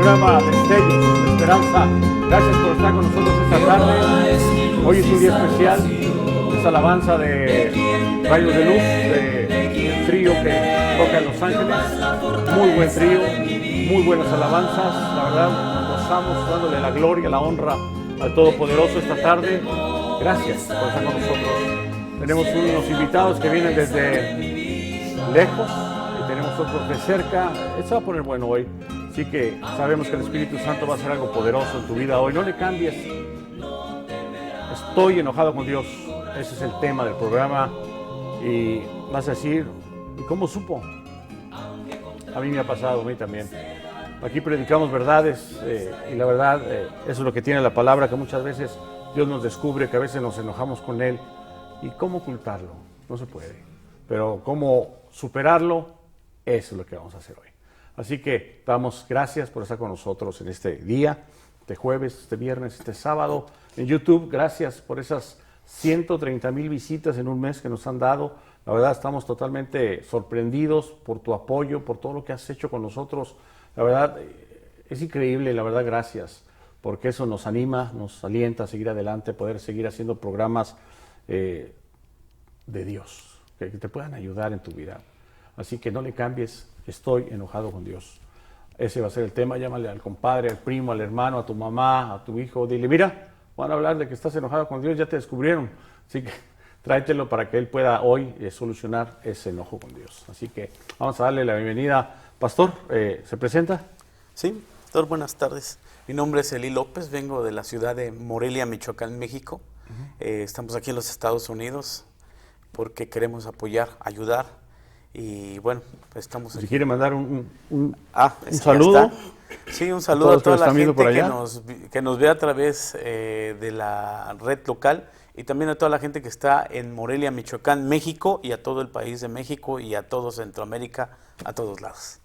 programa Destellos de Esperanza. Gracias por estar con nosotros esta tarde. Hoy es un día especial. Es alabanza de Rayos de Luz, de trío que toca en Los Ángeles. Muy buen trío, muy buenas alabanzas. La verdad, gozamos dándole la gloria, la honra al Todopoderoso esta tarde. Gracias por estar con nosotros. Tenemos unos invitados que vienen desde lejos y tenemos otros de cerca. Esto va a poner bueno hoy. Así que sabemos que el Espíritu Santo va a hacer algo poderoso en tu vida hoy. No le cambies. Estoy enojado con Dios. Ese es el tema del programa. Y vas a decir, ¿y cómo supo? A mí me ha pasado, a mí también. Aquí predicamos verdades y la verdad, eso es lo que tiene la palabra, que muchas veces Dios nos descubre, que a veces nos enojamos con Él. ¿Y cómo ocultarlo? No se puede. Pero cómo superarlo, eso es lo que vamos a hacer hoy. Así que damos gracias por estar con nosotros en este día, este jueves, este viernes, este sábado. En YouTube, gracias por esas 130,000 visitas en un mes que nos han dado. La verdad, estamos totalmente sorprendidos por tu apoyo, por todo lo que has hecho con nosotros. La verdad, es increíble, la verdad, gracias, porque eso nos anima, nos alienta a seguir adelante, poder seguir haciendo programas de Dios, que te puedan ayudar en tu vida. Así que no le cambies, estoy enojado con Dios. Ese va a ser el tema. Llámale al compadre, al primo, al hermano, a tu mamá, a tu hijo. Dile, mira, van a hablar de que estás enojado con Dios, ya te descubrieron. Así que tráetelo para que él pueda hoy solucionar ese enojo con Dios. Así que vamos a darle la bienvenida. Pastor, ¿se presenta? Sí, doctor, buenas tardes. Mi nombre es Eli López, vengo de la ciudad de Morelia, Michoacán, México. Estamos aquí en los Estados Unidos porque queremos apoyar, ayudar. Y bueno, pues estamos aquí. Si quiere mandar un saludo. Sí, un saludo a toda la gente que nos ve a través de la red local y también a toda la gente que está en Morelia, Michoacán, México y a todo el país de México y a todo Centroamérica, a todos lados.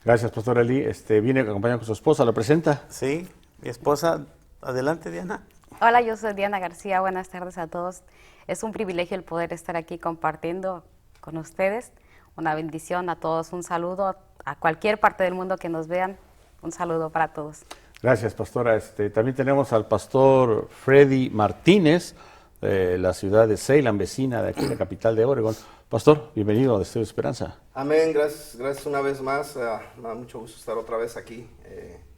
Gracias, Pastor Eli. Viene acompañado con su esposa, ¿la presenta? Sí, mi esposa. Adelante, Diana. Hola, yo soy Diana García. Buenas tardes a todos. Es un privilegio el poder estar aquí compartiendo con ustedes. Una bendición a todos, un saludo a cualquier parte del mundo que nos vean, un saludo para todos. Gracias, pastora. También tenemos al pastor Freddy Martínez, de la ciudad de Salem, vecina de aquí, la capital de Oregón. Pastor, bienvenido a Destellos de Esperanza. Amén, gracias una vez más. Me da mucho gusto estar otra vez aquí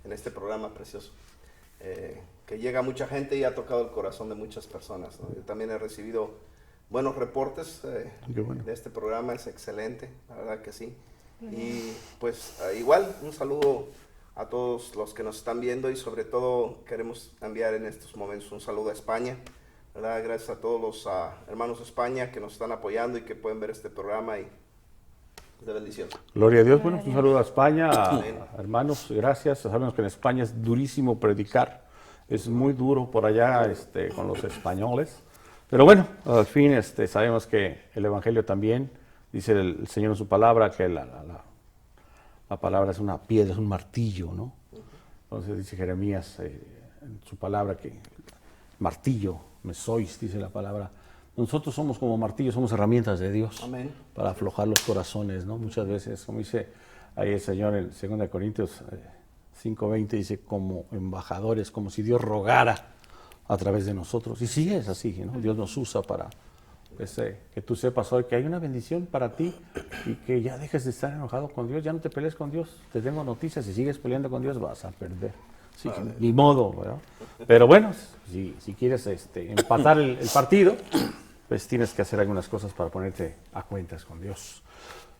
en este programa precioso, que llega a mucha gente y ha tocado el corazón de muchas personas, ¿no? Yo también he recibido buenos reportes de este programa, es excelente, la verdad que sí. Y pues igual un saludo a todos los que nos están viendo y sobre todo queremos enviar en estos momentos un saludo a España, ¿verdad? Gracias a todos los hermanos de España que nos están apoyando y que pueden ver este programa y de bendición. Gloria a Dios. Bueno, un saludo a España, a hermanos, gracias. Sabemos que en España es durísimo predicar, es muy duro por allá con los españoles. Pero bueno, al fin sabemos que el Evangelio también, dice el Señor en su palabra, que la palabra es una piedra, es un martillo, ¿no? Entonces dice Jeremías en su palabra que martillo me sois, dice la palabra. Nosotros somos como martillos, somos herramientas de Dios. Amén. Para aflojar los corazones, ¿no? Muchas veces, como dice ahí el Señor en 2 Corintios 5:20, dice como embajadores, como si Dios rogara a través de nosotros. Y sí es así, ¿no? Dios nos usa para que tú sepas hoy que hay una bendición para ti y que ya dejes de estar enojado con Dios, ya no te pelees con Dios. Te tengo noticias, si sigues peleando con Dios vas a perder. Sí, ni modo, ¿verdad? Pero bueno, si quieres empatar el partido, pues tienes que hacer algunas cosas para ponerte a cuentas con Dios.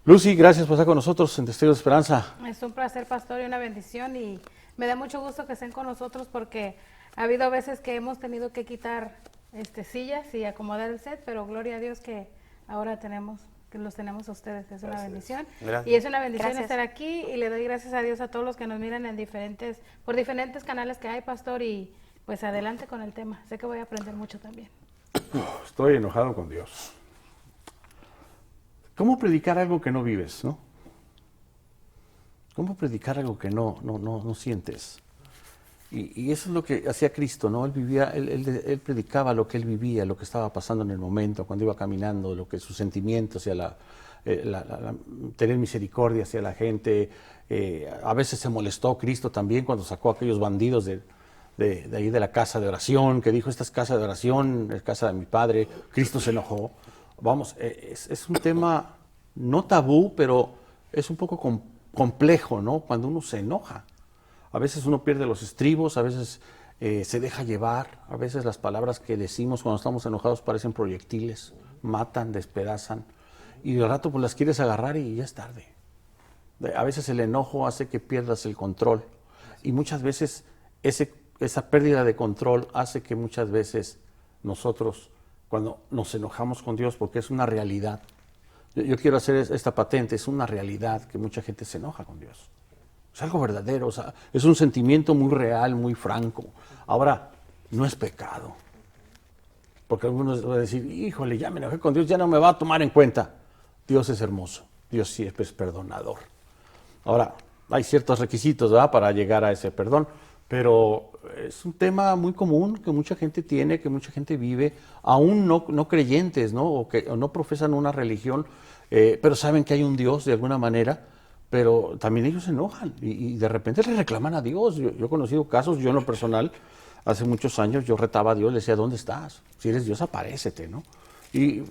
Lucy, gracias por estar con nosotros en Destellos de Esperanza. Es un placer, pastor, y una bendición, y me da mucho gusto que estén con nosotros porque ha habido veces que hemos tenido que quitar sillas y acomodar el set, pero gloria a Dios que ahora los tenemos a ustedes. Es una bendición. Gracias. Y es una bendición estar aquí, y le doy gracias a Dios a todos los que nos miran por diferentes canales que hay, pastor, y pues adelante con el tema. Sé que voy a aprender mucho también. Estoy enojado con Dios. ¿Cómo predicar algo que no vives, no? ¿Cómo predicar algo que no sientes? Y eso es lo que hacía Cristo, ¿no? Él predicaba lo que él vivía, lo que estaba pasando en el momento, cuando iba caminando, sus sentimientos, tener misericordia hacia la gente. A veces se molestó Cristo también cuando sacó a aquellos bandidos de ahí de la casa de oración, que dijo, esta es casa de oración, es casa de mi Padre. Cristo se enojó. Vamos, es un tema no tabú, pero es un poco complejo, ¿no? Cuando uno se enoja. A veces uno pierde los estribos, a veces se deja llevar, a veces las palabras que decimos cuando estamos enojados parecen proyectiles, matan, despedazan, y de rato pues las quieres agarrar y ya es tarde. A veces el enojo hace que pierdas el control, y muchas veces esa pérdida de control hace que muchas veces nosotros, cuando nos enojamos con Dios, porque es una realidad, yo quiero hacer esta patente, es una realidad que mucha gente se enoja con Dios. Es algo verdadero, o sea, es un sentimiento muy real, muy franco. Ahora, no es pecado. Porque algunos van a decir, híjole, ya me enojé con Dios, ya no me va a tomar en cuenta. Dios es hermoso, Dios sí es perdonador. Ahora, hay ciertos requisitos, ¿verdad?, para llegar a ese perdón, pero es un tema muy común que mucha gente tiene, que mucha gente vive, aún no creyentes, ¿no? O no profesan una religión, pero saben que hay un Dios de alguna manera, pero también ellos se enojan y de repente le reclaman a Dios. Yo he conocido casos, yo en lo personal, hace muchos años yo retaba a Dios, le decía, ¿dónde estás? Si eres Dios, aparécete, ¿no? Y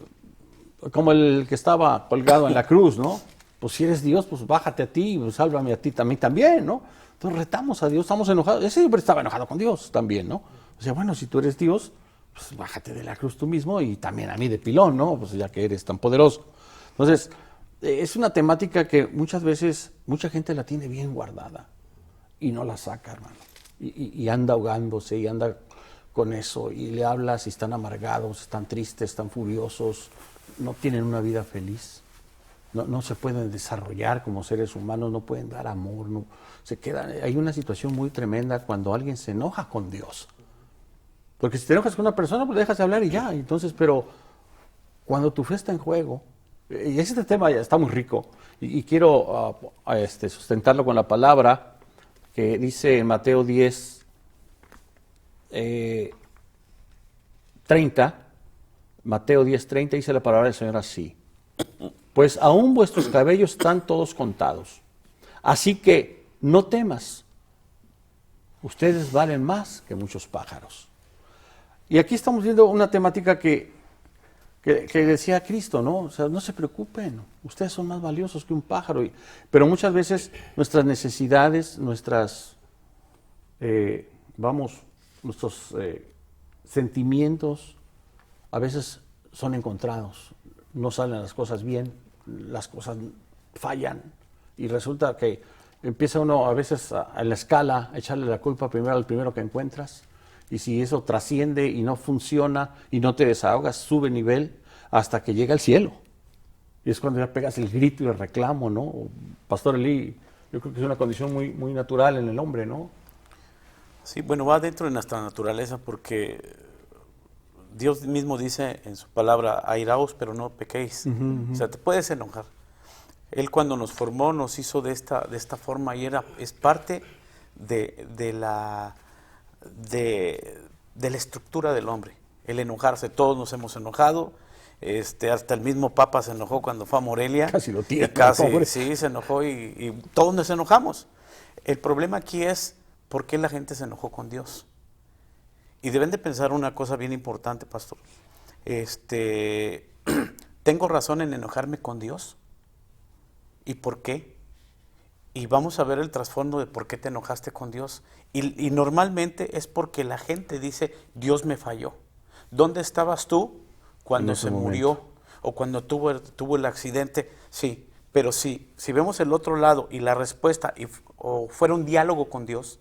como el que estaba colgado en la cruz, ¿no? Pues si eres Dios, pues bájate a ti, pues, sálvame a ti también, ¿no? Entonces retamos a Dios, estamos enojados. Ese hombre estaba enojado con Dios también, ¿no? O sea, bueno, si tú eres Dios, pues bájate de la cruz tú mismo y también a mí de pilón, ¿no? Pues ya que eres tan poderoso. Entonces, es una temática que muchas veces mucha gente la tiene bien guardada y no la saca, hermano. Y anda ahogándose y anda con eso y le hablas y están amargados, están tristes, están furiosos, no tienen una vida feliz, no se pueden desarrollar como seres humanos, no pueden dar amor, no, se quedan. Hay una situación muy tremenda cuando alguien se enoja con Dios. Porque si te enojas con una persona, pues dejas de hablar y ya. Entonces, pero cuando tu fe está en juego, y este tema ya está muy rico, y quiero sustentarlo con la palabra que dice en Mateo 10, 30, Mateo 10, 30, dice la palabra del Señor así: pues aún vuestros cabellos están todos contados, así que no temas, ustedes valen más que muchos pájaros. Y aquí estamos viendo una temática que decía Cristo, ¿no? O sea, no se preocupen, ustedes son más valiosos que un pájaro. Pero muchas veces nuestras necesidades, nuestros sentimientos, a veces son encontrados. No salen las cosas bien, las cosas fallan. Y resulta que empieza uno a veces en la escala a echarle la culpa primero al primero que encuentras. Y si eso trasciende y no funciona y no te desahogas, sube nivel hasta que llega al cielo. Y es cuando ya pegas el grito y el reclamo, ¿no? Pastor Eli, yo creo que es una condición muy, muy natural en el hombre, ¿no? Sí, bueno, va dentro de nuestra naturaleza porque Dios mismo dice en su palabra, airaos, pero no pequéis. O sea, te puedes enojar. Él cuando nos formó nos hizo de esta forma y es parte de la estructura del hombre, el enojarse. Todos nos hemos enojado, hasta el mismo Papa se enojó cuando fue a Morelia. Casi lo tiene. Sí, se enojó y todos nos enojamos. El problema aquí es por qué la gente se enojó con Dios. Y deben de pensar una cosa bien importante, pastor. ¿Tengo razón en enojarme con Dios? ¿Y por qué? Y vamos a ver el trasfondo de por qué te enojaste con Dios. Y normalmente es porque la gente dice, Dios me falló. ¿Dónde estabas tú cuando se murió o cuando tuvo el accidente? Sí, pero si vemos el otro lado y la respuesta o fuera un diálogo con Dios,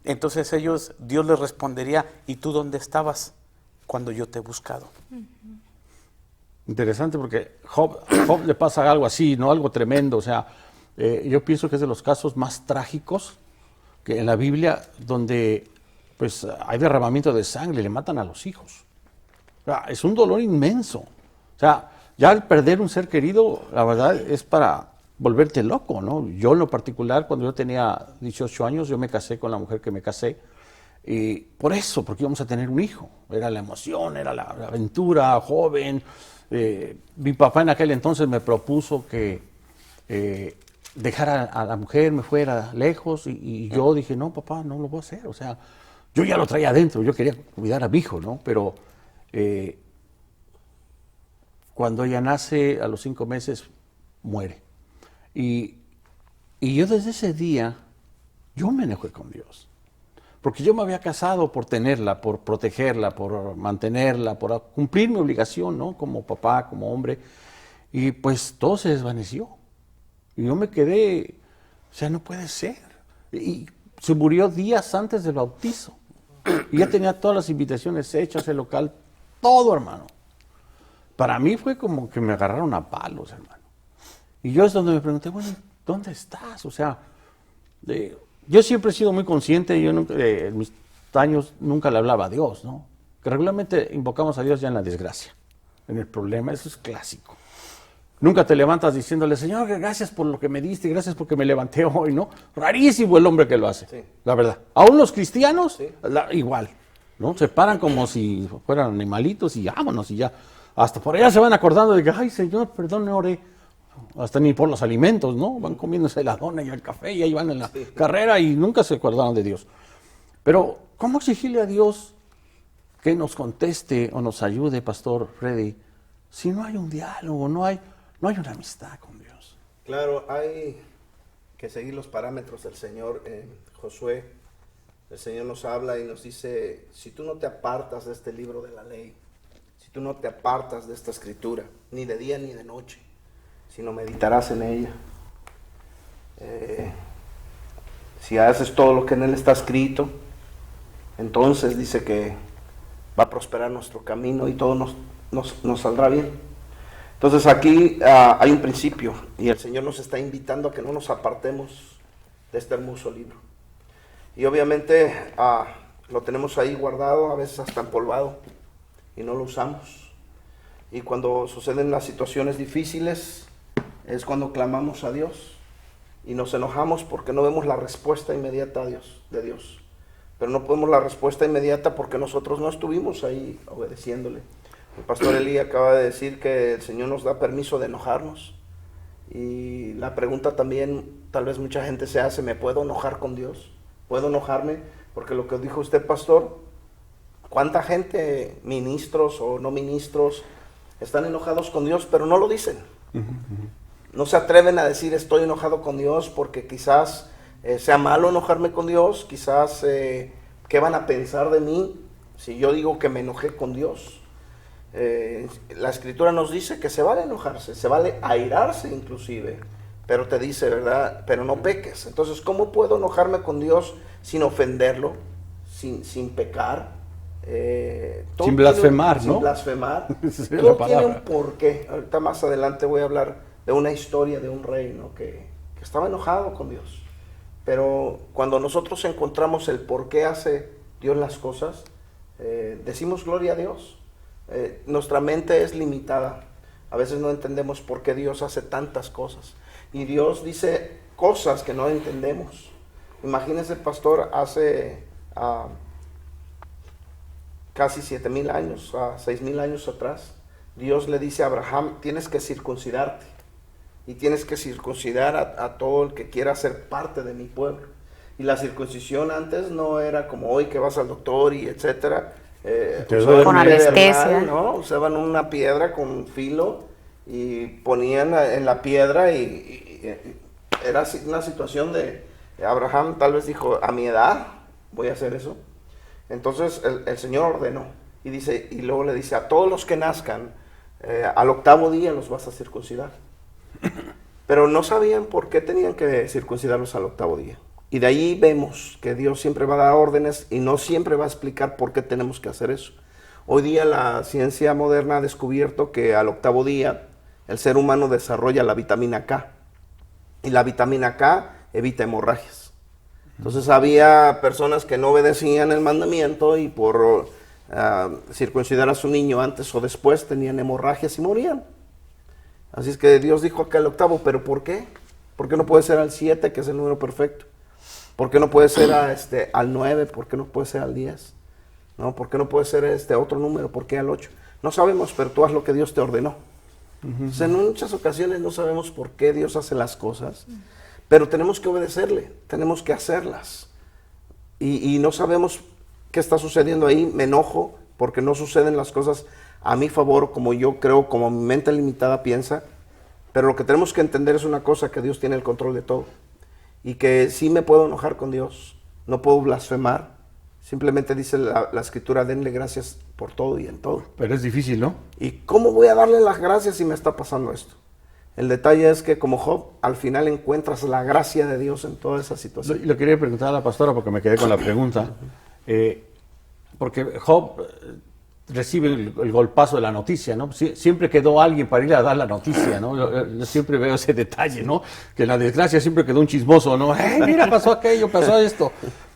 entonces Dios les respondería, ¿y tú dónde estabas cuando yo te he buscado? Interesante porque Job le pasa algo así, ¿no? Algo tremendo, o sea, yo pienso que es de los casos más trágicos que en la Biblia, donde pues hay derramamiento de sangre, le matan a los hijos. O sea, es un dolor inmenso. O sea, ya al perder un ser querido, la verdad es para volverte loco, ¿no? Yo en lo particular, cuando yo tenía 18 años, yo me casé con la mujer que me casé, y por eso, porque íbamos a tener un hijo. Era la emoción, era la aventura, joven, Mi papá en aquel entonces me propuso que dejara a la mujer, me fuera lejos, y yo dije, no, papá, no lo voy a hacer. O sea, yo ya lo traía adentro, yo quería cuidar a mi hijo, ¿no? Pero cuando ella nace, a los 5 meses, muere. Y yo desde ese día, yo me enojé con Dios. Porque yo me había casado por tenerla, por protegerla, por mantenerla, por cumplir mi obligación, ¿no? Como papá, como hombre. Y pues todo se desvaneció. Y yo me quedé, o sea, no puede ser. Y se murió días antes del bautizo. Y ya tenía todas las invitaciones hechas, el local, todo, hermano. Para mí fue como que me agarraron a palos, hermano. Y yo es donde me pregunté, bueno, ¿dónde estás? O sea, yo siempre he sido muy consciente, yo nunca, en mis años nunca le hablaba a Dios, ¿no? Que regularmente invocamos a Dios ya en la desgracia, en el problema, eso es clásico. Nunca te levantas diciéndole, Señor, gracias por lo que me diste, gracias porque me levanté hoy, ¿no? Rarísimo el hombre que lo hace, sí, la verdad. Aún los cristianos, sí, igual, ¿no? Se paran como si fueran animalitos y vámonos y ya. Hasta por allá se van acordando de que, ay, Señor, perdón, no oré. Hasta ni por los alimentos, ¿no? Van comiéndose la dona y el café y ahí van en la carrera y nunca se acordaron de Dios. Pero, ¿cómo exigirle a Dios que nos conteste o nos ayude, Pastor Freddy, si no hay un diálogo, no hay una amistad con Dios? Claro, hay que seguir los parámetros del Señor. Josué, el Señor nos habla y nos dice, si tú no te apartas de este libro de la ley, si tú no te apartas de esta escritura, ni de día ni de noche, sino meditarás en ella. Si haces todo lo que en él está escrito, entonces dice que va a prosperar nuestro camino y todo nos saldrá bien. Entonces aquí hay un principio y el Señor nos está invitando a que no nos apartemos de este hermoso libro. Y obviamente lo tenemos ahí guardado, a veces hasta empolvado, y no lo usamos. Y cuando suceden las situaciones difíciles, es cuando clamamos a Dios y nos enojamos porque no vemos la respuesta inmediata de Dios. Pero no podemos la respuesta inmediata porque nosotros no estuvimos ahí obedeciéndole. El pastor Eli acaba de decir que el Señor nos da permiso de enojarnos. Y la pregunta también, tal vez mucha gente se hace, ¿me puedo enojar con Dios? ¿Puedo enojarme? Porque lo que dijo usted, pastor, ¿cuánta gente, ministros o no ministros, están enojados con Dios, pero no lo dicen? No se atreven a decir estoy enojado con Dios porque quizás sea malo enojarme con Dios, quizás ¿qué van a pensar de mí si yo digo que me enojé con Dios? La Escritura nos dice que se vale enojarse, se vale airarse inclusive, pero te dice, ¿verdad? Pero no peques. Entonces, ¿cómo puedo enojarme con Dios sin ofenderlo, sin pecar? Sin blasfemar, ¿no? Sin blasfemar. Todo tiene un porqué. Ahorita más adelante voy a hablar de una historia de un rey, ¿no? que estaba enojado con Dios. Pero cuando nosotros encontramos el por qué hace Dios las cosas, decimos gloria a Dios. Nuestra mente es limitada. A veces no entendemos por qué Dios hace tantas cosas. Y Dios dice cosas que no entendemos. Imagínense, pastor, hace casi 7,000 años, 6,000 años atrás, Dios le dice a Abraham, tienes que circuncidarte. Y tienes que circuncidar a todo el que quiera ser parte de mi pueblo. Y la circuncisión antes no era como hoy que vas al doctor y etcétera. Con anestesia. ¿No? Usaban una piedra con filo y ponían en la piedra y era una situación de Abraham tal vez dijo, a mi edad voy a hacer eso. Entonces el Señor ordenó y dice, y luego le dice a todos los que nazcan, al 8º día los vas a circuncidar. Pero no sabían por qué tenían que circuncidarlos al 8º día. Y de ahí vemos que Dios siempre va a dar órdenes y no siempre va a explicar por qué tenemos que hacer eso. Hoy día la ciencia moderna ha descubierto que al 8º día el ser humano desarrolla la vitamina K. Y la vitamina K evita hemorragias. Entonces había personas que no obedecían el mandamiento y por circuncidar a su niño antes o después tenían hemorragias y morían. Así es que Dios dijo acá el 8º, ¿pero por qué? ¿Por qué no puede ser al 7, que es el número perfecto? ¿Por qué no puede ser al 9? ¿Por qué no puede ser al 10? ¿No? ¿Por qué no puede ser otro número? ¿Por qué al 8? No sabemos, pero tú haz lo que Dios te ordenó. Entonces, en muchas ocasiones no sabemos por qué Dios hace las cosas, pero tenemos que obedecerle, tenemos que hacerlas. Y no sabemos qué está sucediendo ahí, me enojo porque no suceden las cosas a mi favor, como yo creo, como mi mente limitada piensa, pero lo que tenemos que entender es una cosa, que Dios tiene el control de todo, y que sí me puedo enojar con Dios, no puedo blasfemar, simplemente dice la Escritura, denle gracias por todo y en todo. Pero es difícil, ¿no? ¿Y cómo voy a darle las gracias si me está pasando esto? El detalle es que como Job, al final encuentras la gracia de Dios en toda esa situación. Lo quería preguntar a la pastora porque me quedé con la pregunta. Porque Job recibe el golpazo de la noticia, ¿no? Siempre quedó alguien para ir a dar la noticia, ¿no? Yo siempre veo ese detalle, ¿no? Que en la desgracia siempre quedó un chismoso, ¿no? ¡Hey, mira, pasó aquello, pasó esto!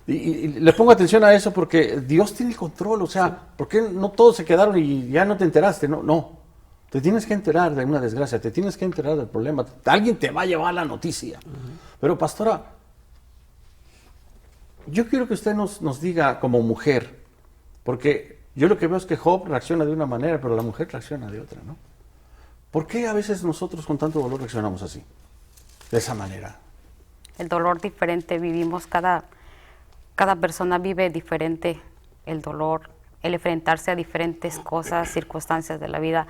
Y le pongo atención a eso porque Dios tiene el control, o sea, ¿por qué no todos se quedaron y ya no te enteraste? No, te tienes que enterar de una desgracia, te tienes que enterar del problema, alguien te va a llevar la noticia. Pero pastora, yo quiero que usted nos diga como mujer, porque yo lo que veo es que Job reacciona de una manera, pero la mujer reacciona de otra, ¿no? ¿Por qué a veces nosotros con tanto dolor reaccionamos así, de esa manera? El dolor diferente, vivimos cada persona vive diferente el dolor, el enfrentarse a diferentes cosas, circunstancias de la vida.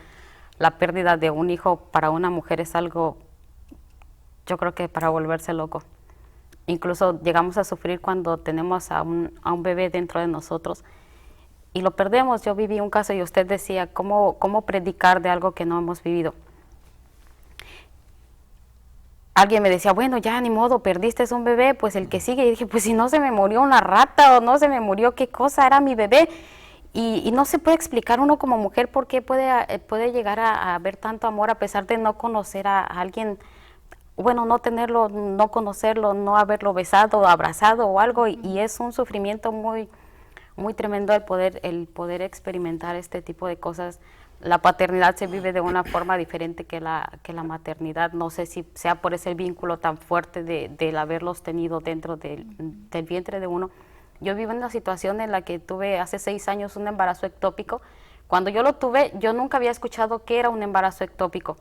La pérdida de un hijo para una mujer es algo, yo creo que para volverse loco. Incluso llegamos a sufrir cuando tenemos a un bebé dentro de nosotros y lo perdemos. Yo viví un caso y usted decía, ¿cómo predicar de algo que no hemos vivido? Alguien me decía, bueno, ya ni modo, perdiste un bebé, pues el que sigue. Y dije, pues si no se me murió una rata o no se me murió, ¿qué cosa? Era mi bebé. Y no se puede explicar uno como mujer por qué puede llegar a ver tanto amor a pesar de no conocer a alguien, bueno, no tenerlo, no conocerlo, no haberlo besado, abrazado o algo. Y es un sufrimiento muy, muy tremendo el poder experimentar este tipo de cosas. La paternidad se vive de una forma diferente que la maternidad. No sé si sea por ese vínculo tan fuerte del haberlos tenido dentro del vientre de uno. Yo vivo en una situación en la que tuve hace 6 años un embarazo ectópico. Cuando yo lo tuve, yo nunca había escuchado qué era un embarazo ectópico.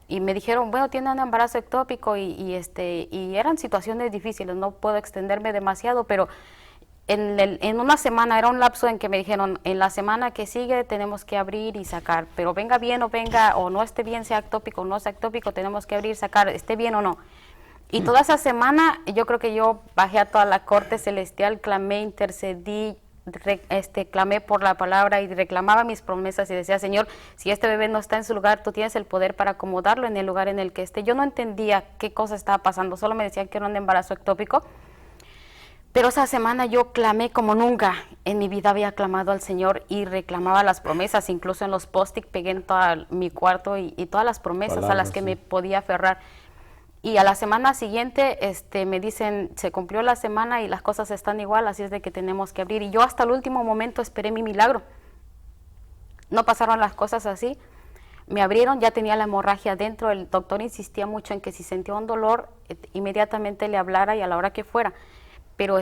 Y me dijeron, bueno, tiene un embarazo ectópico y eran situaciones difíciles, no puedo extenderme demasiado, pero en una semana, era un lapso en que me dijeron, en la semana que sigue tenemos que abrir y sacar, pero venga bien o venga, o no esté bien, sea ectópico o no sea ectópico, tenemos que abrir, sacar, esté bien o no. Y toda esa semana, yo creo que yo bajé a toda la corte celestial, clamé, intercedí, clamé por la palabra y reclamaba mis promesas y decía, Señor, si este bebé no está en su lugar, tú tienes el poder para acomodarlo en el lugar en el que esté. Yo no entendía qué cosa estaba pasando, solo me decían que era un embarazo ectópico. Pero esa semana yo clamé como nunca en mi vida había clamado al Señor y reclamaba las promesas, incluso en los post-it pegué en todo mi cuarto y todas las promesas a las que me podía aferrar. Y a la semana siguiente me dicen, se cumplió la semana y las cosas están igual, así es de que tenemos que abrir. Y yo hasta el último momento esperé mi milagro. No pasaron las cosas así. Me abrieron, ya tenía la hemorragia adentro. El doctor insistía mucho en que si sentía un dolor, inmediatamente le hablara y a la hora que fuera. Pero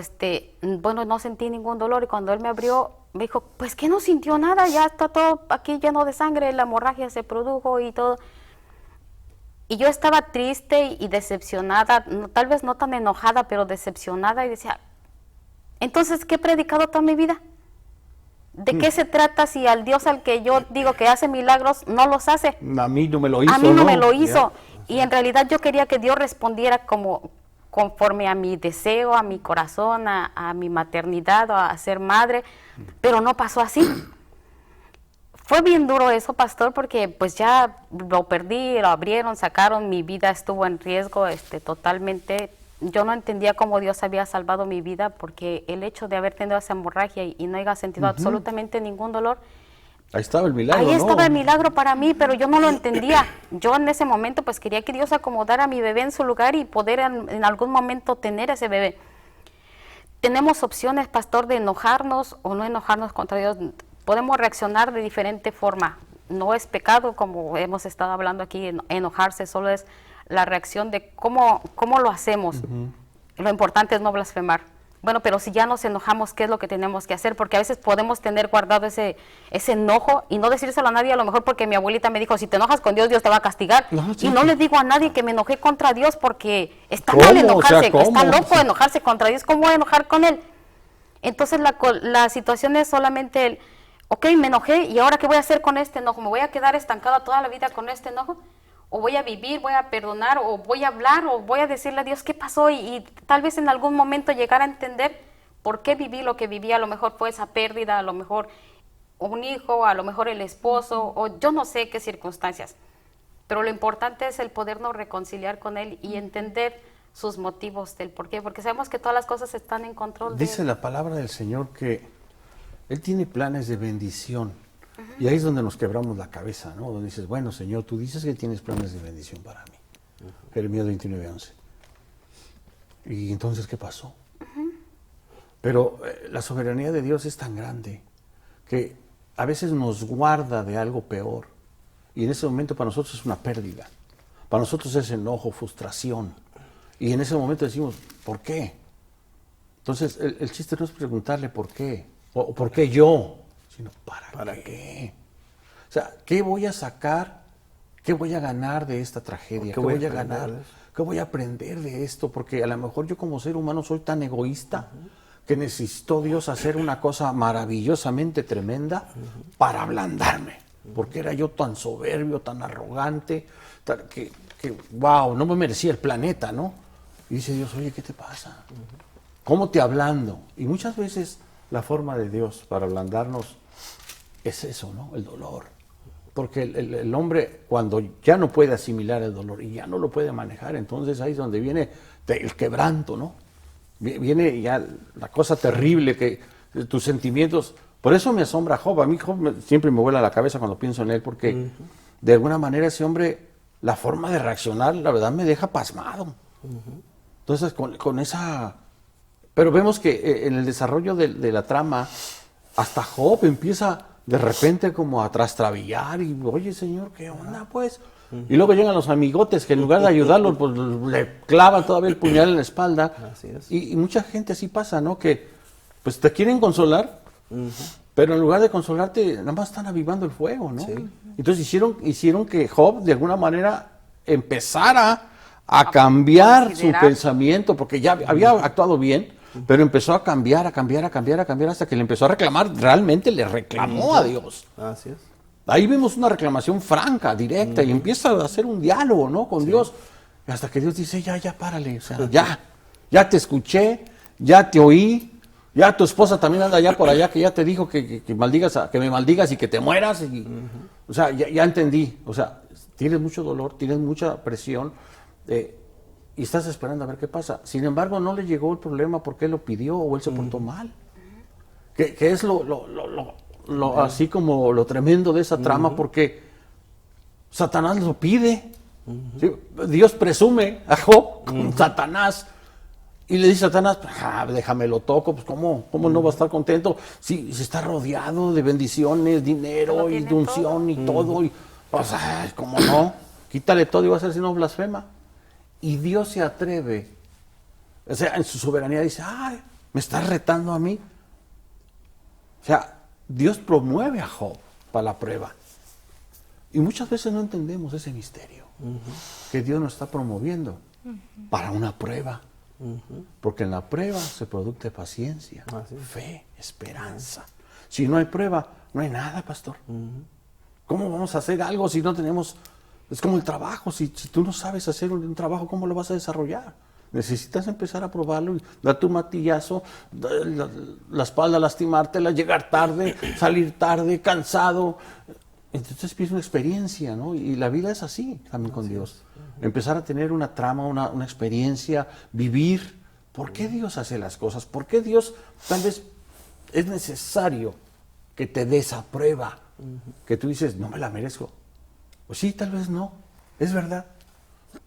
bueno, no sentí ningún dolor y cuando él me abrió, me dijo, pues que no sintió nada, ya está todo aquí lleno de sangre, la hemorragia se produjo y todo. Y yo estaba triste y decepcionada, tal vez no tan enojada, pero decepcionada y decía, entonces, ¿qué he predicado toda mi vida? ¿De qué se trata si al Dios al que yo digo que hace milagros no los hace? A mí no me lo hizo. A mí no me lo hizo. Y en realidad yo quería que Dios respondiera conforme a mi deseo, a mi corazón, a mi maternidad, a ser madre, pero no pasó así. Fue bien duro eso, pastor, porque pues ya lo perdí, lo abrieron, sacaron, mi vida estuvo en riesgo totalmente. Yo no entendía cómo Dios había salvado mi vida, porque el hecho de haber tenido esa hemorragia y no haya sentido absolutamente ningún dolor. Ahí estaba el milagro, Ahí estaba el milagro para mí, pero yo no lo entendía. Yo en ese momento pues quería que Dios acomodara a mi bebé en su lugar y poder en algún momento tener ese bebé. Tenemos opciones, pastor, de enojarnos o no enojarnos contra Dios. Podemos reaccionar de diferente forma. No es pecado, como hemos estado hablando aquí, enojarse, solo es la reacción de cómo lo hacemos. Lo importante es no blasfemar. Bueno, pero si ya nos enojamos, ¿qué es lo que tenemos que hacer? Porque a veces podemos tener guardado ese enojo y no decírselo a nadie, a lo mejor porque mi abuelita me dijo, si te enojas con Dios, Dios te va a castigar. No, sí. Y no le digo a nadie que me enojé contra Dios porque está mal enojarse, o sea, está loco enojarse contra Dios, ¿cómo voy a enojar con Él? Entonces la situación es solamente el, ok, me enojé y ahora ¿qué voy a hacer con este enojo? ¿Me voy a quedar estancada toda la vida con este enojo? ¿O voy a vivir, voy a perdonar, o voy a hablar, o voy a decirle a Dios qué pasó? Y tal vez en algún momento llegar a entender por qué viví lo que viví. A lo mejor fue esa pérdida, a lo mejor un hijo, a lo mejor el esposo, o yo no sé qué circunstancias. Pero lo importante es el podernos reconciliar con Él y entender sus motivos del por qué, porque sabemos que todas las cosas están en control de Él. Dice la palabra del Señor que Él tiene planes de bendición. Y ahí es donde nos quebramos la cabeza, ¿no? Donde dices, bueno, Señor, tú dices que tienes planes de bendición para mí. Jeremías 29:11. ¿Y entonces qué pasó? Pero la soberanía de Dios es tan grande que a veces nos guarda de algo peor. Y en ese momento para nosotros es una pérdida. Para nosotros es enojo, frustración. Y en ese momento decimos, ¿por qué? Entonces el chiste no es preguntarle por qué, o por qué yo, sino ¿para qué? O sea, ¿qué voy a sacar? ¿Qué voy a ganar de esta tragedia? ¿Qué voy a ganar? ¿Qué voy a aprender de esto? Porque a lo mejor yo como ser humano soy tan egoísta que necesitó Dios hacer una cosa maravillosamente tremenda para ablandarme. Porque era yo tan soberbio, tan arrogante, que wow, no me merecía el planeta, ¿no? Y dice Dios, oye, ¿qué te pasa? ¿Cómo te ablando? Y muchas veces la forma de Dios para ablandarnos es eso, ¿no? El dolor. Porque el hombre cuando ya no puede asimilar el dolor y ya no lo puede manejar, entonces ahí es donde viene el quebranto, ¿no? Viene ya la cosa terrible, que tus sentimientos... Por eso me asombra Job. A mí Job siempre me vuela la cabeza cuando pienso en él, porque de alguna manera ese hombre, la forma de reaccionar, la verdad me deja pasmado. Entonces con esa... Pero vemos que en el desarrollo de la trama, hasta Job empieza de repente como a trastrabillar y, oye, Señor, ¿qué onda, pues? Y luego llegan los amigotes que en lugar de ayudarlo, pues le clavan todavía el puñal en la espalda. Así es. Y mucha gente así pasa, ¿no? Que pues te quieren consolar, pero en lugar de consolarte, nada más están avivando el fuego, ¿no? Sí. Entonces hicieron que Job de alguna manera empezara a cambiar su pensamiento, porque ya había actuado bien, pero empezó a cambiar, hasta que le empezó a reclamar, realmente le reclamó a Dios. Así es. Ahí vemos una reclamación franca, directa, y empieza a hacer un diálogo, ¿no? Con Dios. Y hasta que Dios dice, ya párale, o sea, ya te escuché, ya te oí, ya tu esposa también anda allá por allá, que ya te dijo que me maldigas y que te mueras. Y, o sea, ya entendí. O sea, tienes mucho dolor, tienes mucha presión, y estás esperando a ver qué pasa. Sin embargo, no le llegó el problema porque él lo pidió o él se portó mal. Que es así como lo tremendo de esa trama, porque Satanás lo pide. ¿Sí? Dios presume a Job con Satanás y le dice a Satanás, déjame lo toco, pues ¿cómo no va a estar contento si está rodeado de bendiciones, dinero y de unción y todo? Y, pues, ¿cómo no? Quítale todo y va a ser si no blasfema. Y Dios se atreve, o sea, en su soberanía dice, ¿me estás retando a mí? O sea, Dios promueve a Job para la prueba. Y muchas veces no entendemos ese misterio, que Dios nos está promoviendo para una prueba. Porque en la prueba se produce paciencia, fe, esperanza. Si no hay prueba, no hay nada, pastor. ¿Cómo vamos a hacer algo si no tenemos... Es como el trabajo, si tú no sabes hacer un trabajo, ¿cómo lo vas a desarrollar? Necesitas empezar a probarlo, darte un matillazo, la espalda lastimártela, llegar tarde, salir tarde, cansado. Entonces empieza una experiencia, ¿no? Y la vida es así también con Dios. Empezar a tener una trama, una experiencia, vivir. ¿Por qué Dios hace las cosas? ¿Por qué Dios tal vez es necesario que te dé esa prueba? Que tú dices, no me la merezco. Pues sí, tal vez no, es verdad.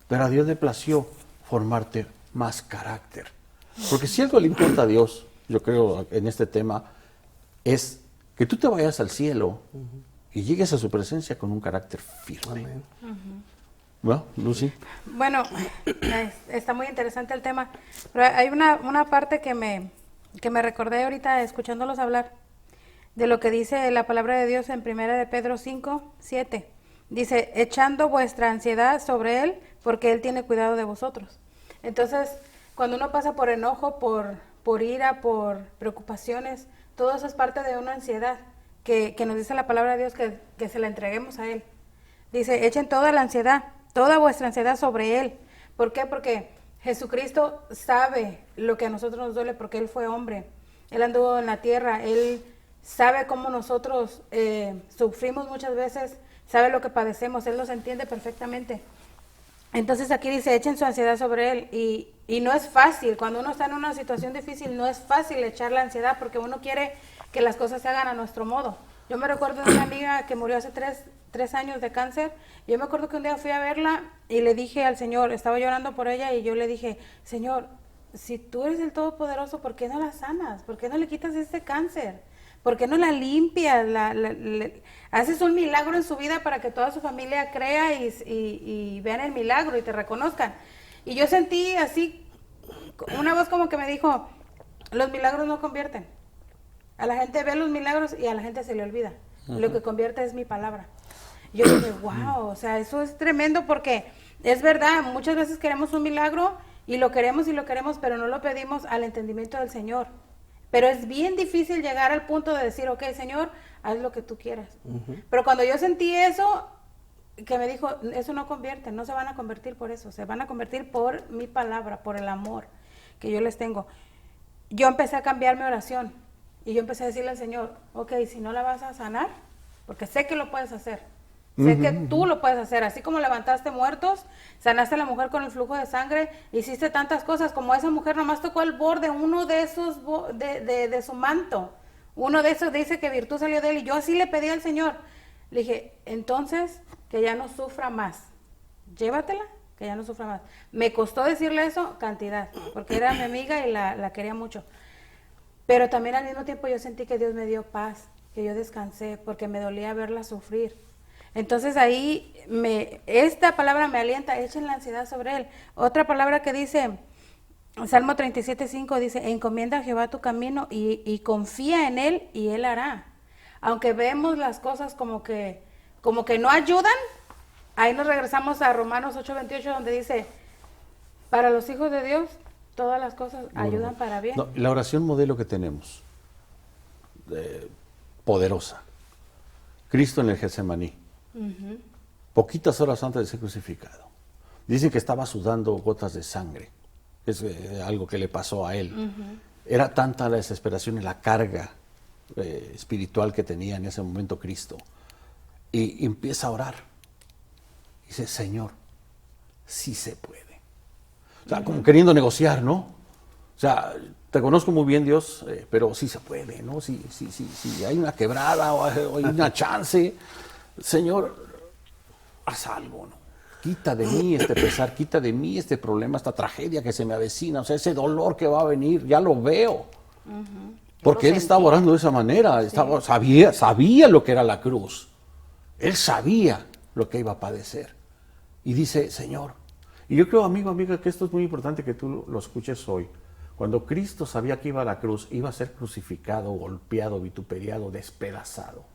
Pero a Dios le plació formarte más carácter. Porque si algo le importa a Dios, yo creo en este tema, es que tú te vayas al cielo y llegues a su presencia con un carácter firme. ¿Bueno, Lucy? Bueno, está muy interesante el tema, pero hay una parte que me que me recordé ahorita escuchándolos hablar de lo que dice la palabra de Dios en 1 de Pedro 5:7. Dice, echando vuestra ansiedad sobre Él, porque Él tiene cuidado de vosotros. Entonces, cuando uno pasa por enojo, por ira, por preocupaciones, todo eso es parte de una ansiedad que nos dice la palabra de Dios que se la entreguemos a Él. Dice, echen toda la ansiedad, toda vuestra ansiedad sobre Él. ¿Por qué? Porque Jesucristo sabe lo que a nosotros nos duele porque Él fue hombre. Él anduvo en la tierra, Él sabe cómo nosotros sufrimos muchas veces, sabe lo que padecemos, Él nos entiende perfectamente. Entonces aquí dice, echen su ansiedad sobre Él y no es fácil, cuando uno está en una situación difícil no es fácil echar la ansiedad porque uno quiere que las cosas se hagan a nuestro modo. Yo me recuerdo de una amiga que murió hace tres años de cáncer. Yo me acuerdo que un día fui a verla y le dije al Señor, estaba llorando por ella y yo le dije, Señor, si tú eres el Todopoderoso, ¿por qué no la sanas? ¿Por qué no le quitas este cáncer? ¿Por qué no la limpias? Haces un milagro en su vida para que toda su familia crea y vean el milagro y te reconozcan. Y yo sentí así, una voz como que me dijo, los milagros no convierten. A la gente ve los milagros y a la gente se le olvida. Lo que convierte es mi palabra. Yo dije, wow, o sea, eso es tremendo porque es verdad, muchas veces queremos un milagro y lo queremos, pero no lo pedimos al entendimiento del Señor. Pero es bien difícil llegar al punto de decir, ok, Señor, haz lo que tú quieras. Pero cuando yo sentí eso, que me dijo, eso no convierte, no se van a convertir por eso, se van a convertir por mi palabra, por el amor que yo les tengo. Yo empecé a cambiar mi oración y yo empecé a decirle al Señor, ok, si no la vas a sanar, porque sé que lo puedes hacer, sé que tú lo puedes hacer, así como levantaste muertos, sanaste a la mujer con el flujo de sangre, hiciste tantas cosas, como esa mujer nomás tocó el borde, uno de esos, de su manto, uno de esos dice que virtud salió de él, y yo así le pedí al Señor, le dije, entonces, que ya no sufra más, llévatela, que ya no sufra más. Me costó decirle eso, cantidad, porque era mi amiga y la quería mucho, pero también al mismo tiempo yo sentí que Dios me dio paz, que yo descansé, porque me dolía verla sufrir. Entonces ahí esta palabra me alienta, echen la ansiedad sobre Él. Otra palabra que dice, Salmo 37:5 dice, encomienda a Jehová tu camino y confía en Él y Él hará. Aunque vemos las cosas como que no ayudan, ahí nos regresamos a Romanos 8:28 donde dice, para los hijos de Dios todas las cosas ayudan para bien. No, la oración modelo que tenemos, poderosa, Cristo en el Getsemaní. Poquitas horas antes de ser crucificado. Dicen que estaba sudando gotas de sangre. Es algo que le pasó a él. Era tanta la desesperación y la carga espiritual que tenía en ese momento Cristo. Y empieza a orar. Dice, Señor, sí se puede. O sea, como queriendo negociar, ¿no? O sea, te conozco muy bien, Dios, pero sí se puede, ¿no? Si hay una quebrada o hay una chance, Señor, haz algo, ¿no? Quita de mí este pesar, quita de mí este problema, esta tragedia que se me avecina, o sea, ese dolor que va a venir, ya lo veo. Porque él estaba orando de esa manera, sabía lo que era la cruz. Él sabía lo que iba a padecer. Y dice, Señor, y yo creo, amigo, amiga, que esto es muy importante que tú lo escuches hoy. Cuando Cristo sabía que iba a la cruz, iba a ser crucificado, golpeado, vituperiado, despedazado.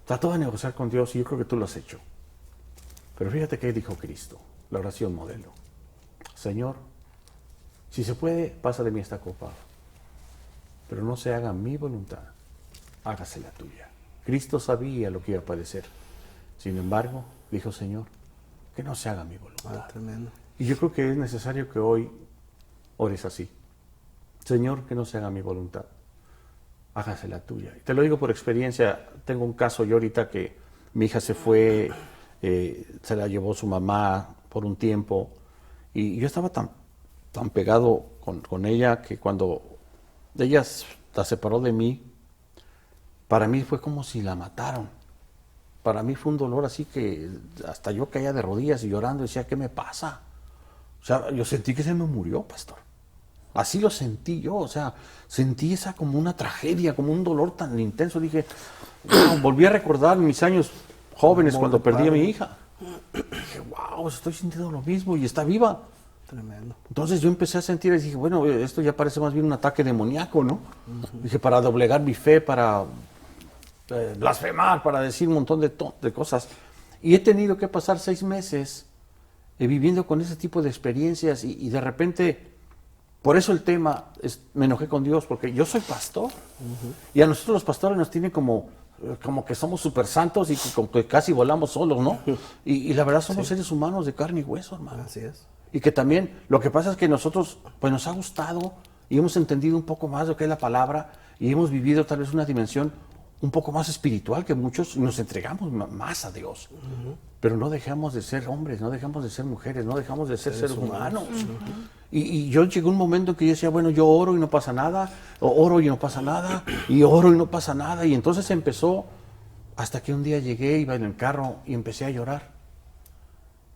Trató de negociar con Dios y yo creo que tú lo has hecho. Pero fíjate qué dijo Cristo, la oración modelo. Señor, si se puede, pasa de mí esta copa, pero no se haga mi voluntad, hágase la tuya. Cristo sabía lo que iba a padecer. Sin embargo, dijo, Señor, que no se haga mi voluntad. Tremendo. Y yo creo que es necesario que hoy ores así. Señor, que no se haga mi voluntad, hágase la tuya. Y te lo digo por experiencia, tengo un caso yo ahorita que mi hija se fue, se la llevó su mamá por un tiempo y yo estaba tan pegado con ella que cuando ella la separó de mí, para mí fue como si la mataron. Para mí fue un dolor así que hasta yo caía de rodillas y llorando decía, ¿qué me pasa? O sea, yo sentí que se me murió, pastor. Así lo sentí yo, o sea, sentí esa como una tragedia, como un dolor tan intenso. Dije, wow, volví a recordar mis años jóvenes cuando perdí a mi hija. Dije, wow, estoy sintiendo lo mismo y está viva. Tremendo. Entonces yo empecé a sentir y dije, bueno, esto ya parece más bien un ataque demoníaco, ¿no? Dije, para doblegar mi fe, para blasfemar, para decir un montón de cosas. Y he tenido que pasar 6 meses viviendo con ese tipo de experiencias y de repente, por eso el tema, me enojé con Dios, porque yo soy pastor. Y a nosotros los pastores nos tienen como que somos súper santos y que casi volamos solos, ¿no? Y la verdad somos seres humanos de carne y hueso, hermano. Así es. Y que también, lo que pasa es que nosotros, pues nos ha gustado y hemos entendido un poco más lo que es la palabra y hemos vivido tal vez una dimensión un poco más espiritual que muchos y nos entregamos más a Dios. Pero no dejamos de ser hombres, no dejamos de ser mujeres, no dejamos de ser seres humanos. Y yo llegué a un momento en que yo decía, bueno, yo oro y no pasa nada, oro y no pasa nada, y oro y no pasa nada. Y entonces empezó, hasta que un día llegué, iba en el carro y empecé a llorar.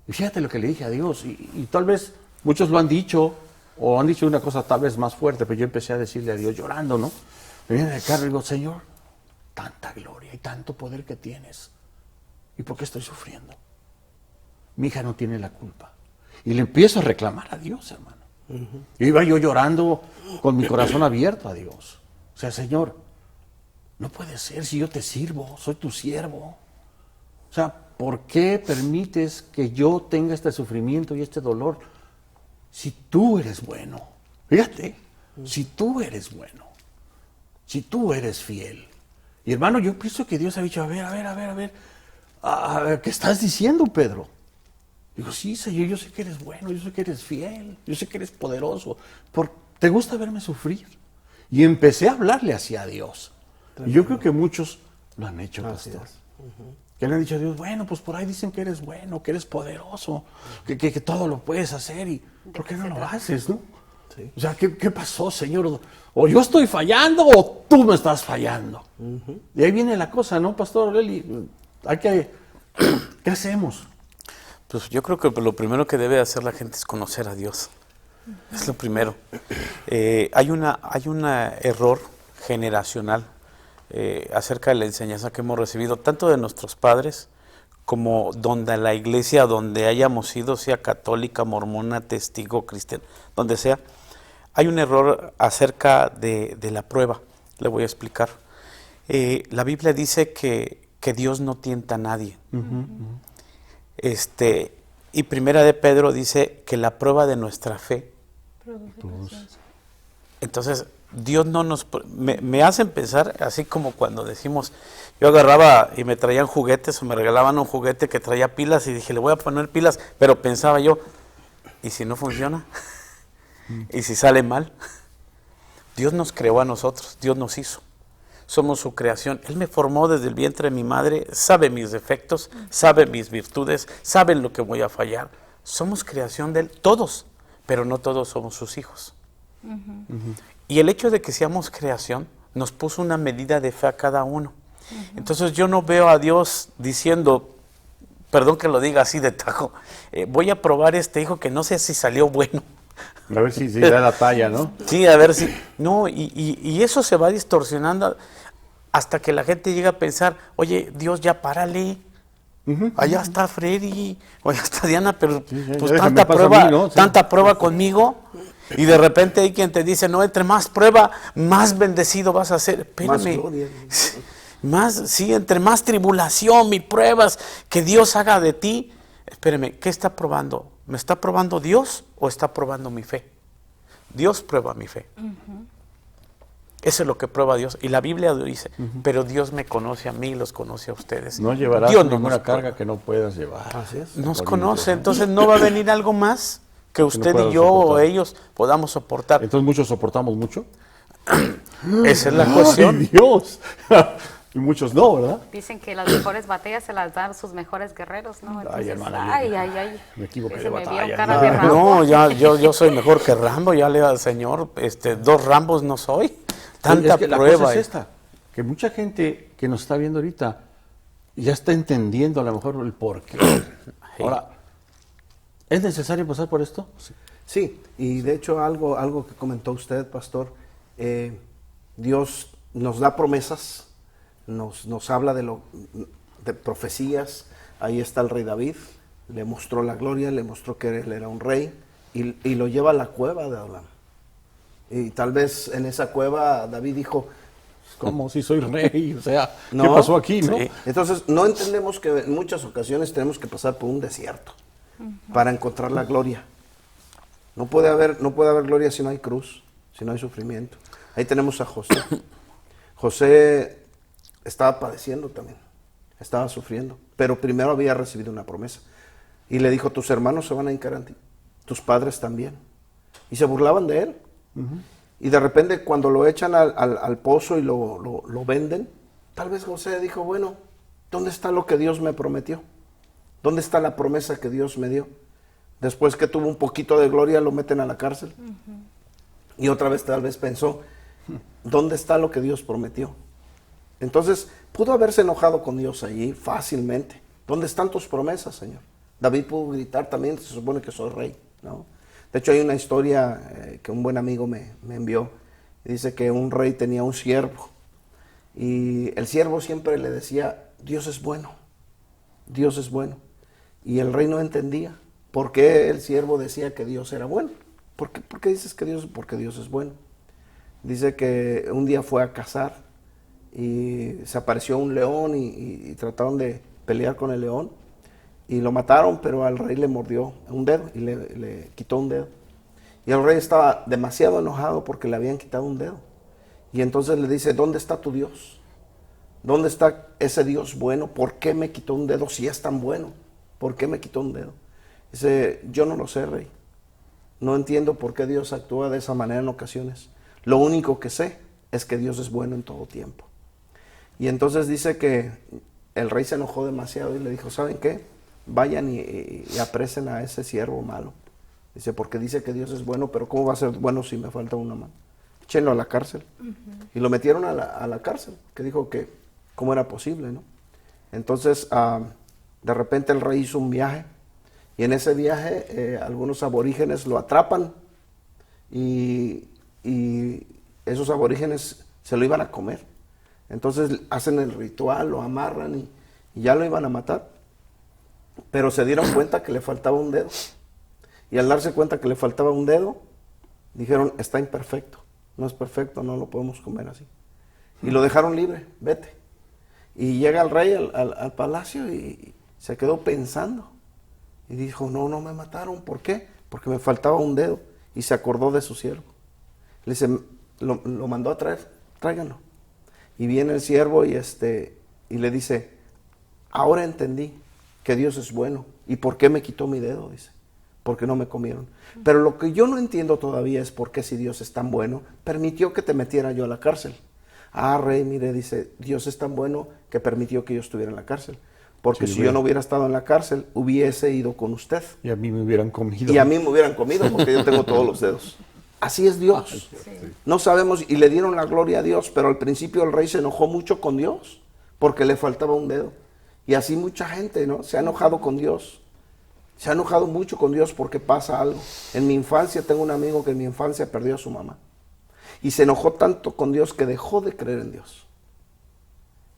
Y fíjate lo que le dije a Dios, y tal vez muchos lo han dicho, o han dicho una cosa tal vez más fuerte, pero yo empecé a decirle a Dios llorando, ¿no? Me viene en el carro y digo, Señor, tanta gloria y tanto poder que tienes, ¿y por qué estoy sufriendo? Mi hija no tiene la culpa. Y le empiezo a reclamar a Dios, hermano. Iba yo llorando con mi corazón abierto a Dios. O sea, Señor, no puede ser si yo te sirvo, soy tu siervo. O sea, ¿por qué permites que yo tenga este sufrimiento y este dolor si tú eres bueno? Fíjate, si tú eres bueno, si tú eres fiel. Y hermano, yo pienso que Dios ha dicho, a ver, ¿qué estás diciendo, Pedro? Digo, sí, Señor, yo sé que eres bueno, yo sé que eres fiel, yo sé que eres poderoso. ¿Te gusta verme sufrir? Y empecé a hablarle hacia Dios. Y yo creo que muchos lo han hecho, pastor. Que le han dicho a Dios, bueno, pues por ahí dicen que eres bueno, que eres poderoso, que todo lo puedes hacer. ¿Y por qué no lo haces, no? Sí. O sea, ¿qué pasó, Señor? O yo estoy fallando o tú me estás fallando. Y ahí viene la cosa, ¿no, Pastor Aureli? ¿Qué hacemos? Pues yo creo que lo primero que debe hacer la gente es conocer a Dios. Es lo primero. Hay un error generacional acerca de la enseñanza que hemos recibido, tanto de nuestros padres como donde la iglesia, donde hayamos ido, sea católica, mormona, testigo, cristiano, donde sea. Hay un error acerca de la prueba. Le voy a explicar. La Biblia dice que Dios no tienta a nadie. Y Primera de Pedro dice que la prueba de nuestra fe. Entonces, Dios no nos... Me hacen pensar así como cuando decimos, yo agarraba y me traían juguetes o me regalaban un juguete que traía pilas y dije, le voy a poner pilas, pero pensaba yo, ¿y si no funciona? ¿Y si sale mal? Dios nos creó a nosotros, Dios nos hizo. Somos su creación. Él me formó desde el vientre de mi madre, sabe mis defectos, sabe mis virtudes, sabe lo que voy a fallar. Somos creación de Él, todos, pero no todos somos sus hijos. Y el hecho de que seamos creación nos puso una medida de fe a cada uno. Entonces yo no veo a Dios diciendo, perdón que lo diga así de tajo, voy a probar este hijo que no sé si salió bueno. A ver si da la talla, ¿no? Sí, a ver si... No, y eso se va distorsionando hasta que la gente llega a pensar, oye, Dios, ya párale. Allá está Freddy, o allá está Diana, pero pues tanta prueba, mí, ¿no? Tanta prueba conmigo. Y de repente hay quien te dice, no, entre más prueba, más bendecido vas a ser. Espérame. Entre más tribulación y pruebas que Dios haga de ti. Espérame, ¿qué está probando? ¿Me está probando Dios o está probando mi fe? Dios prueba mi fe. Eso es lo que prueba Dios. Y la Biblia dice, pero Dios me conoce a mí, los conoce a ustedes. No llevarás Dios ninguna carga que no puedas llevar. Así es. Nos conoce, entonces no va a venir algo más que usted y yo o ellos podamos soportar. Entonces muchos soportamos mucho. Esa es la cuestión. ¡Ay, Dios! Y muchos no, ¿verdad? Dicen que las mejores batallas se las dan sus mejores guerreros, ¿no? Entonces, ay, hermana, ay. me equivoqué de Se me batalla. vieron cara de Rambo. No, yo soy mejor que Rambo, ya le digo al Señor, 2 Rambos no soy. Tanta es que prueba. La cosa es esta, que mucha gente que nos está viendo ahorita ya está entendiendo a lo mejor el porqué. Ahora, ¿es necesario pasar por esto? Sí, y de hecho algo que comentó usted, pastor, Dios nos da promesas, nos habla de profecías. Ahí está el rey David, le mostró la gloria, le mostró que él era un rey y lo lleva a la cueva de Adulam. Y tal vez en esa cueva David dijo, como si soy rey, o sea, ¿no? ¿qué pasó aquí, no? Sí. Entonces, no entendemos que en muchas ocasiones tenemos que pasar por un desierto para encontrar la gloria. No puede haber gloria si no hay cruz, si no hay sufrimiento. Ahí tenemos a José. José estaba padeciendo también, estaba sufriendo, pero primero había recibido una promesa. Y le dijo, tus hermanos se van a hincar ante ti, tus padres también. Y se burlaban de él. Y de repente cuando lo echan al pozo y lo venden, tal vez José dijo, bueno, ¿dónde está lo que Dios me prometió? ¿Dónde está la promesa que Dios me dio? Después que tuvo un poquito de gloria, lo meten a la cárcel. Y otra vez tal vez pensó, ¿dónde está lo que Dios prometió? Entonces, pudo haberse enojado con Dios allí fácilmente. ¿Dónde están tus promesas, Señor? David pudo gritar también, se supone que soy rey, ¿no? De hecho, hay una historia que un buen amigo me envió. Dice que un rey tenía un siervo. Y el siervo siempre le decía, Dios es bueno, Dios es bueno. Y el rey no entendía por qué el siervo decía que Dios era bueno. ¿Por qué dices que Dios? Porque Dios es bueno. Dice que un día fue a cazar y se apareció un león y trataron de pelear con el león. Y lo mataron, pero al rey le mordió un dedo y le quitó un dedo. Y el rey estaba demasiado enojado porque le habían quitado un dedo. Y entonces le dice, ¿dónde está tu Dios? ¿Dónde está ese Dios bueno? ¿Por qué me quitó un dedo si es tan bueno? ¿Por qué me quitó un dedo? Dice, yo no lo sé, rey. No entiendo por qué Dios actúa de esa manera en ocasiones. Lo único que sé es que Dios es bueno en todo tiempo. Y entonces dice que el rey se enojó demasiado y le dijo, ¿saben qué? Vayan y apresen a ese siervo malo. Dice, porque dice que Dios es bueno, pero ¿cómo va a ser bueno si me falta una mano? Échenlo a la cárcel. Y lo metieron a la cárcel, que dijo que cómo era posible, ¿no? Entonces, de repente el rey hizo un viaje, y en ese viaje algunos aborígenes lo atrapan, y esos aborígenes se lo iban a comer. Entonces hacen el ritual, lo amarran y ya lo iban a matar. Pero se dieron cuenta que le faltaba un dedo. Y al darse cuenta que le faltaba un dedo, dijeron, está imperfecto. No es perfecto, no lo podemos comer así. Y lo dejaron libre, vete. Y llega el rey al palacio y se quedó pensando. Y dijo, no me mataron. ¿Por qué? Porque me faltaba un dedo. Y se acordó de su siervo. Le dice, lo mandó a traer, tráiganlo. Y viene el siervo y le dice, ahora entendí que Dios es bueno. ¿Y por qué me quitó mi dedo? Dice, porque no me comieron. Pero lo que yo no entiendo todavía es por qué, si Dios es tan bueno, permitió que te metiera yo a la cárcel. Rey, mire, dice, Dios es tan bueno que permitió que yo estuviera en la cárcel. Porque si yo no hubiera estado en la cárcel, hubiese ido con usted. Y a mí me hubieran comido. Y a mí me hubieran comido porque yo tengo todos los dedos. Así es Dios. Sí. No sabemos, y le dieron la gloria a Dios, pero al principio el rey se enojó mucho con Dios porque le faltaba un dedo. Y así mucha gente, ¿no? Se ha enojado con Dios. Se ha enojado mucho con Dios porque pasa algo. En mi infancia tengo un amigo que en mi infancia perdió a su mamá. Y se enojó tanto con Dios que dejó de creer en Dios.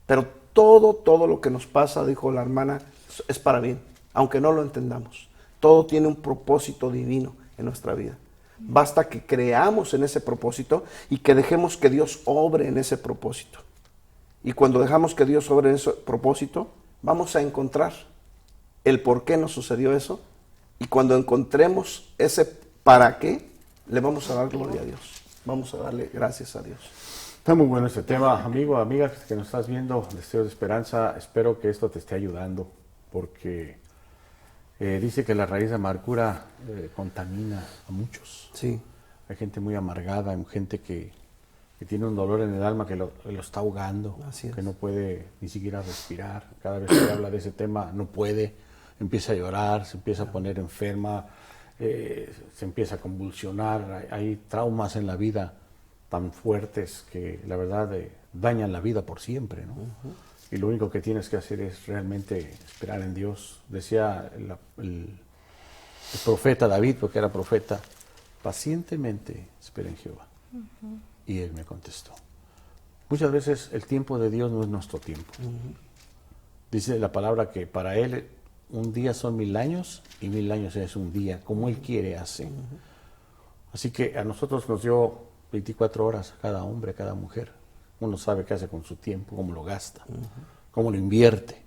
Pero todo lo que nos pasa, dijo la hermana, es para bien, aunque no lo entendamos. Todo tiene un propósito divino en nuestra vida. Basta que creamos en ese propósito y que dejemos que Dios obre en ese propósito. Y cuando dejamos que Dios obre en ese propósito, vamos a encontrar el por qué nos sucedió eso. Y cuando encontremos ese para qué, le vamos a dar gloria a Dios. Vamos a darle gracias a Dios. Está muy bueno este tema, amigo, amiga, que nos estás viendo, Deseos de Esperanza. Espero que esto te esté ayudando, porque dice que la raíz de amargura contamina a muchos. Sí. Hay gente muy amargada, hay gente que tiene un dolor en el alma que lo está ahogando, que no puede ni siquiera respirar. Cada vez que habla de ese tema no puede, empieza a llorar, se empieza a poner enferma, se empieza a convulsionar. Hay traumas en la vida tan fuertes que la verdad dañan la vida por siempre, ¿no? Y lo único que tienes que hacer es realmente esperar en Dios. Decía el profeta David, porque era profeta, pacientemente espera en Jehová. Y él me contestó. Muchas veces el tiempo de Dios no es nuestro tiempo. Dice la palabra que para él un día son 1000 años y 1000 años es un día, como Él quiere hace. Así que a nosotros nos dio 24 horas, cada hombre, cada mujer. Uno sabe qué hace con su tiempo, cómo lo gasta, cómo lo invierte.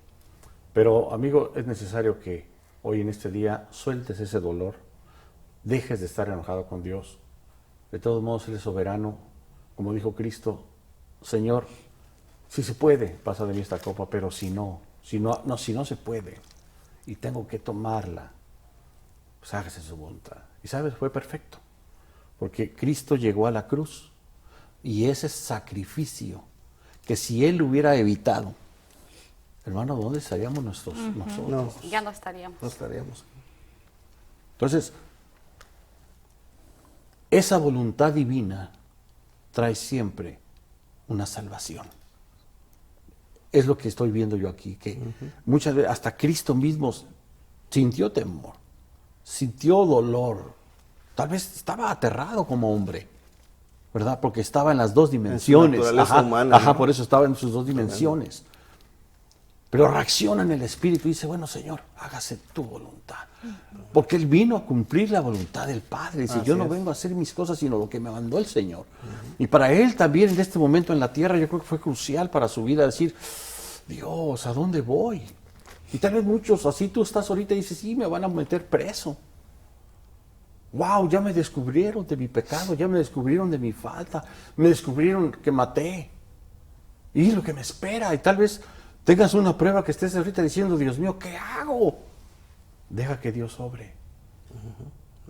Pero, amigo, es necesario que hoy en este día sueltes ese dolor, dejes de estar enojado con Dios. De todos modos, Él es soberano. Como dijo Cristo, Señor, si se puede, pasa de mí esta copa, pero si no se puede y tengo que tomarla, pues hágase su voluntad. Y sabes, fue perfecto, porque Cristo llegó a la cruz y ese sacrificio que si Él hubiera evitado, hermano, ¿dónde estaríamos nosotros? Ya no estaríamos. No estaríamos. Entonces, esa voluntad divina trae siempre una salvación. Es lo que estoy viendo yo aquí, que muchas veces hasta Cristo mismo sintió temor, sintió dolor, tal vez estaba aterrado como hombre, ¿verdad? Porque estaba en las dos dimensiones. En su naturaleza humana, ¿no? Por eso estaba en sus dos dimensiones. Pero reacciona en el Espíritu y dice, bueno, Señor, hágase tu voluntad. Porque Él vino a cumplir la voluntad del Padre. Dice, yo no vengo a hacer mis cosas, sino lo que me mandó el Señor. Y para Él también en este momento en la tierra, yo creo que fue crucial para su vida decir, Dios, ¿a dónde voy? Y tal vez muchos, así tú estás ahorita y dices, sí, me van a meter preso. Wow, ya me descubrieron de mi pecado, ya me descubrieron de mi falta, me descubrieron que maté. Y lo que me espera, y tal vez tengas una prueba que estés ahorita diciendo, Dios mío, ¿qué hago? Deja que Dios obre.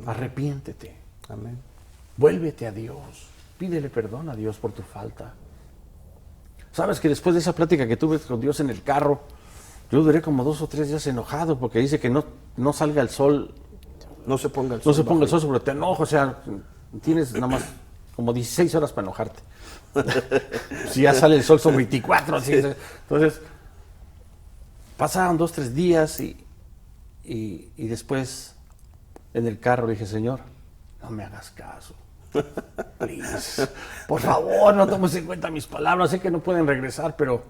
Arrepiéntete. Amén. Vuélvete a Dios. Pídele perdón a Dios por tu falta. Sabes que después de esa plática que tuve con Dios en el carro, yo duré como 2 o 3 días enojado porque dice que no salga el sol. No se ponga el sol. No se ponga el sol sobre te enojo, o sea, tienes nada más como 16 horas para enojarte. Si ya sale el sol son 24. Así, entonces, pasaron 2 o 3 días y después en el carro dije, Señor, no me hagas caso. Please. Por favor, no tomes en cuenta mis palabras. Sé que no pueden regresar, pero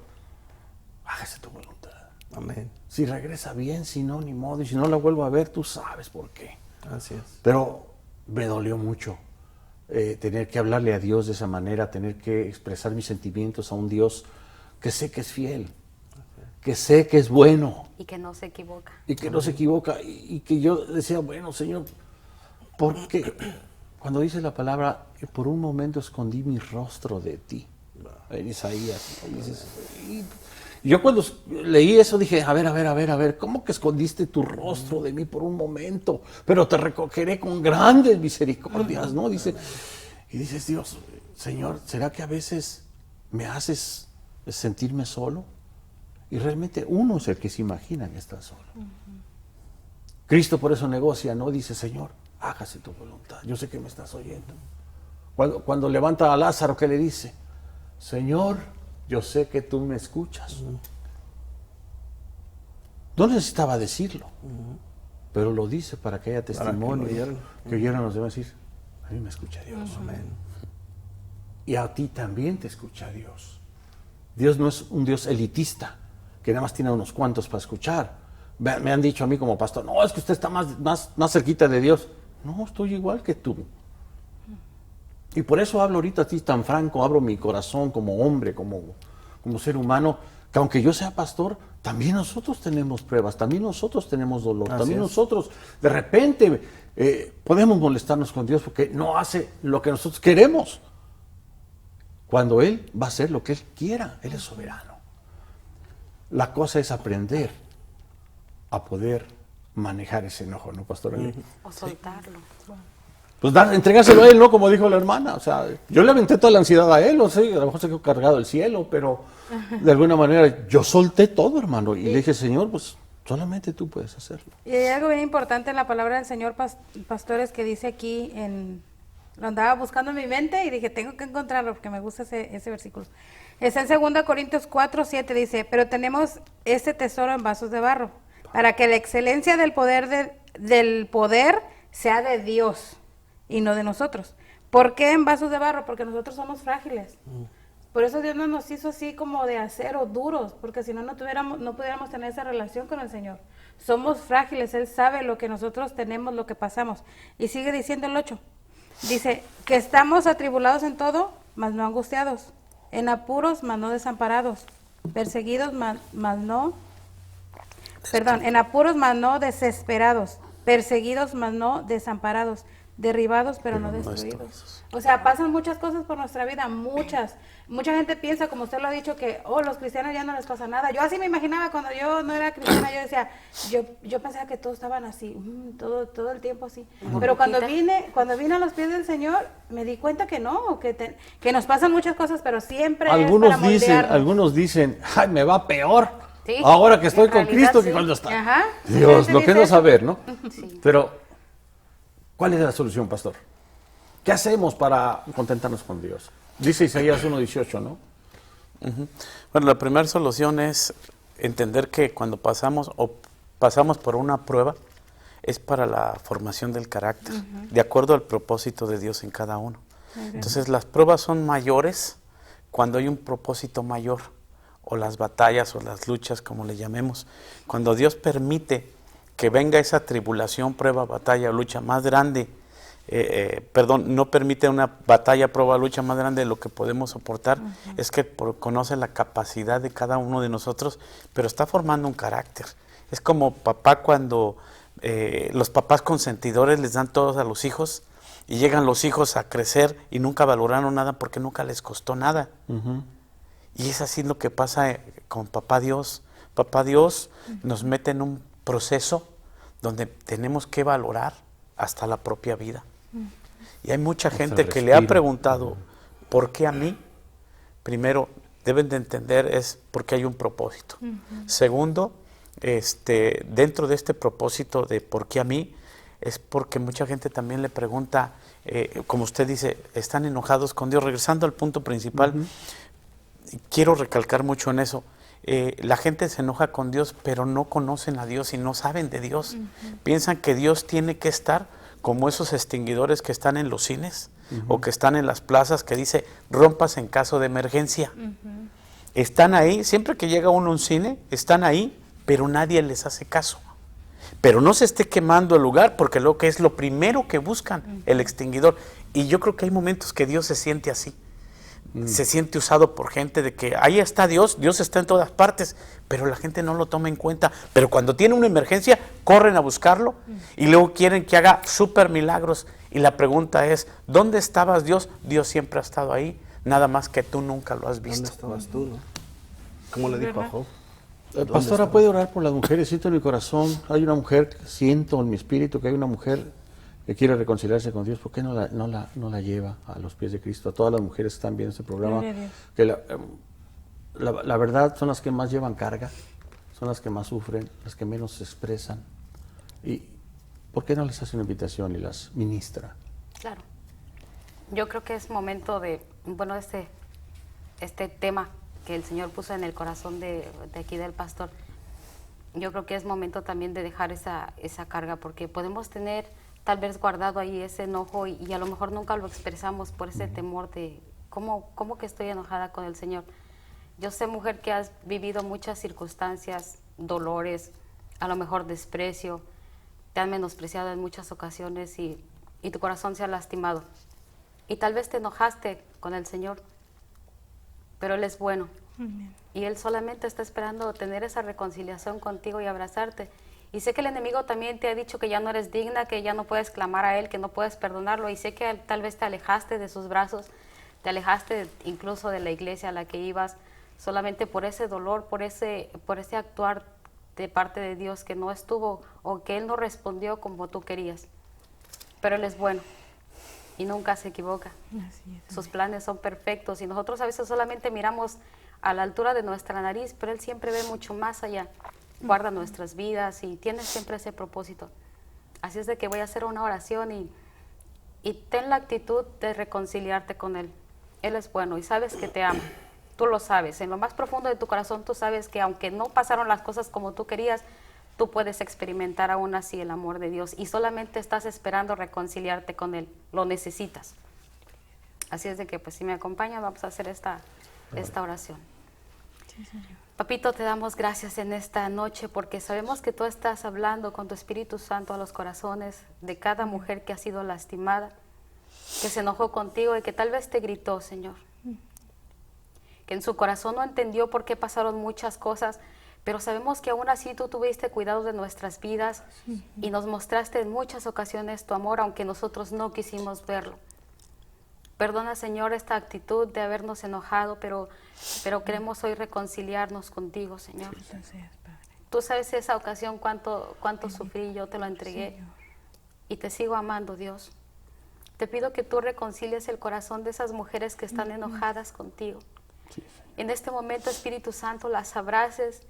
hágase tu voluntad. Amén. Si regresa bien, si no, ni modo. Y si no la vuelvo a ver, tú sabes por qué. Así es. Pero me dolió mucho tener que hablarle a Dios de esa manera, tener que expresar mis sentimientos a un Dios que sé que es fiel, que sé que es bueno. Y que no se equivoca. Y que no se equivoca. Y que yo decía, bueno, Señor, ¿por qué? Cuando dice la palabra, por un momento escondí mi rostro de ti. En Isaías. Y yo cuando leí eso dije, a ver, ¿cómo que escondiste tu rostro de mí por un momento? Pero te recogeré con grandes misericordias, ¿no? Dice, y dices, Dios, Señor, ¿será que a veces me haces sentirme solo? Y realmente uno es el que se imagina que está solo. Cristo por eso negocia, ¿no? Dice, Señor, hágase tu voluntad. Yo sé que me estás oyendo. Cuando levanta a Lázaro, ¿qué le dice? Señor, yo sé que tú me escuchas. No necesitaba decirlo, pero lo dice para que haya testimonio, que oyeran los demás decir, a mí me escucha Dios. Amén. Y a ti también te escucha Dios. Dios no es un Dios elitista, que nada más tiene unos cuantos para escuchar. Me han dicho a mí como pastor, no, es que usted está más cerquita de Dios. No, estoy igual que tú. Y por eso hablo ahorita a ti tan franco, abro mi corazón como hombre, como ser humano, que aunque yo sea pastor, también nosotros tenemos pruebas, también nosotros tenemos dolor, también nosotros de repente podemos molestarnos con Dios porque no hace lo que nosotros queremos. Cuando Él va a hacer lo que Él quiera, Él es soberano. La cosa es aprender a poder manejar ese enojo, ¿no, pastor? O soltarlo. Pues entregárselo a Él, ¿no? Como dijo la hermana. O sea, yo le aventé toda la ansiedad a Él, o sea, a lo mejor se quedó cargado el cielo, pero de alguna manera yo solté todo, hermano. Y le dije, Señor, pues solamente tú puedes hacerlo. Y hay algo bien importante en la palabra del Señor, pastores, que dice aquí, lo andaba buscando en mi mente y dije, tengo que encontrarlo porque me gusta ese versículo. Está en 2 Corintios 4:7, dice, pero tenemos este tesoro en vasos de barro, para que la excelencia del poder sea de Dios y no de nosotros. ¿Por qué en vasos de barro? Porque nosotros somos frágiles. Por eso Dios no nos hizo así como de acero, duros, porque si no, no pudiéramos tener esa relación con el Señor. somos frágiles, Él sabe lo que nosotros tenemos, lo que pasamos. Y sigue diciendo el 8, dice, que estamos atribulados en todo, mas no angustiados, en apuros, mas no desamparados, perseguidos, en apuros, mas no desesperados, perseguidos, mas no desamparados, derribados, pero no destruidos. O sea, pasan muchas cosas por nuestra vida, muchas. Mucha gente piensa, como usted lo ha dicho, que, los cristianos ya no les pasa nada. Yo así me imaginaba cuando yo no era cristiana, yo decía, yo pensaba que todos estaban así, todo el tiempo así. Pero cuando vine a los pies del Señor, me di cuenta que no, que nos pasan muchas cosas, pero siempre algunos dicen, ay, me va peor. Sí, ahora que estoy con Cristo que cuando está. Ajá. Dios, lo que es no saber, ¿no? Sí. Pero, ¿cuál es la solución, pastor? ¿Qué hacemos para contentarnos con Dios? Dice Isaías 1:18, ¿no? Bueno, la primera solución es entender que cuando pasamos por una prueba, es para la formación del carácter, de acuerdo al propósito de Dios en cada uno. Entonces, las pruebas son mayores cuando hay un propósito mayor, o las batallas o las luchas, como le llamemos. Cuando Dios permite que venga esa tribulación, prueba, batalla, lucha más grande, no permite una batalla, prueba, lucha más grande de lo que podemos soportar, es que conoce la capacidad de cada uno de nosotros, pero está formando un carácter. Es como papá cuando los papás consentidores les dan todos a los hijos y llegan los hijos a crecer y nunca valoraron nada porque nunca les costó nada. Y es así lo que pasa con Papá Dios. Papá Dios nos mete en un proceso donde tenemos que valorar hasta la propia vida. Y hay mucha gente que le ha preguntado, ¿por qué a mí? Primero, deben de entender es porque hay un propósito. Segundo, dentro de este propósito de ¿por qué a mí? Es porque mucha gente también le pregunta, como usted dice, están enojados con Dios. Regresando al punto principal, quiero recalcar mucho en eso. La gente se enoja con Dios, pero no conocen a Dios y no saben de Dios. Piensan que Dios tiene que estar como esos extinguidores que están en los cines o que están en las plazas que dice, rompas en caso de emergencia. Están ahí, siempre que llega uno a un cine, están ahí, pero nadie les hace caso. Pero no se esté quemando el lugar, porque lo que es lo primero que buscan, el extinguidor. Y yo creo que hay momentos que Dios se siente así. Se siente usado por gente de que ahí está Dios, Dios está en todas partes, pero la gente no lo toma en cuenta. Pero cuando tiene una emergencia, corren a buscarlo y luego quieren que haga súper milagros. Y la pregunta es, ¿dónde estabas Dios? Dios siempre ha estado ahí, nada más que tú nunca lo has visto. ¿Dónde estabas tú, no? ¿Cómo le dijo a Job? Pastora, ¿puede orar por las mujeres? Siento en mi corazón, hay una mujer, siento en mi espíritu que hay una mujer que quiere reconciliarse con Dios. ¿Por qué no la lleva a los pies de Cristo? A todas las mujeres que están viendo este programa, que la verdad son las que más llevan carga, son las que más sufren, las que menos se expresan. ¿Y por qué no les hace una invitación y las ministra? Claro. Yo creo que es momento de, bueno, este tema que el Señor puso en el corazón de aquí del pastor. Yo creo que es momento también de dejar esa carga, porque podemos tener tal vez guardado ahí ese enojo y a lo mejor nunca lo expresamos por ese temor de ¿cómo que estoy enojada con el Señor? Yo sé, mujer, que has vivido muchas circunstancias, dolores, a lo mejor desprecio, te han menospreciado en muchas ocasiones y tu corazón se ha lastimado. Y tal vez te enojaste con el Señor, pero Él es bueno. Y Él solamente está esperando tener esa reconciliación contigo y abrazarte. Y sé que el enemigo también te ha dicho que ya no eres digna, que ya no puedes clamar a Él, que no puedes perdonarlo. Y sé que tal vez te alejaste de sus brazos, te alejaste incluso de la iglesia a la que ibas, solamente por ese dolor, por ese actuar de parte de Dios que no estuvo o que Él no respondió como tú querías. Pero Él es bueno y nunca se equivoca. Sus planes son perfectos y nosotros a veces solamente miramos a la altura de nuestra nariz, pero Él siempre ve mucho más allá. Guarda nuestras vidas y tiene siempre ese propósito. Así es de que voy a hacer una oración y ten la actitud de reconciliarte con Él. Él es bueno y sabes que te ama. Tú lo sabes. En lo más profundo de tu corazón tú sabes que aunque no pasaron las cosas como tú querías, tú puedes experimentar aún así el amor de Dios y solamente estás esperando reconciliarte con Él. Lo necesitas. Así es de que, pues, si me acompañan, vamos a hacer esta oración. Sí, Señor. Papito, te damos gracias en esta noche porque sabemos que tú estás hablando con tu Espíritu Santo a los corazones de cada mujer que ha sido lastimada, que se enojó contigo y que tal vez te gritó, Señor. Que en su corazón no entendió por qué pasaron muchas cosas, pero sabemos que aún así tú tuviste cuidado de nuestras vidas y nos mostraste en muchas ocasiones tu amor, aunque nosotros no quisimos verlo. Perdona, Señor, esta actitud de habernos enojado, pero queremos hoy reconciliarnos contigo, Señor. Tú sabes esa ocasión cuánto sufrí, yo te lo entregué y te sigo amando, Dios. Te pido que tú reconcilies el corazón de esas mujeres que están enojadas contigo. En este momento, Espíritu Santo, las abraces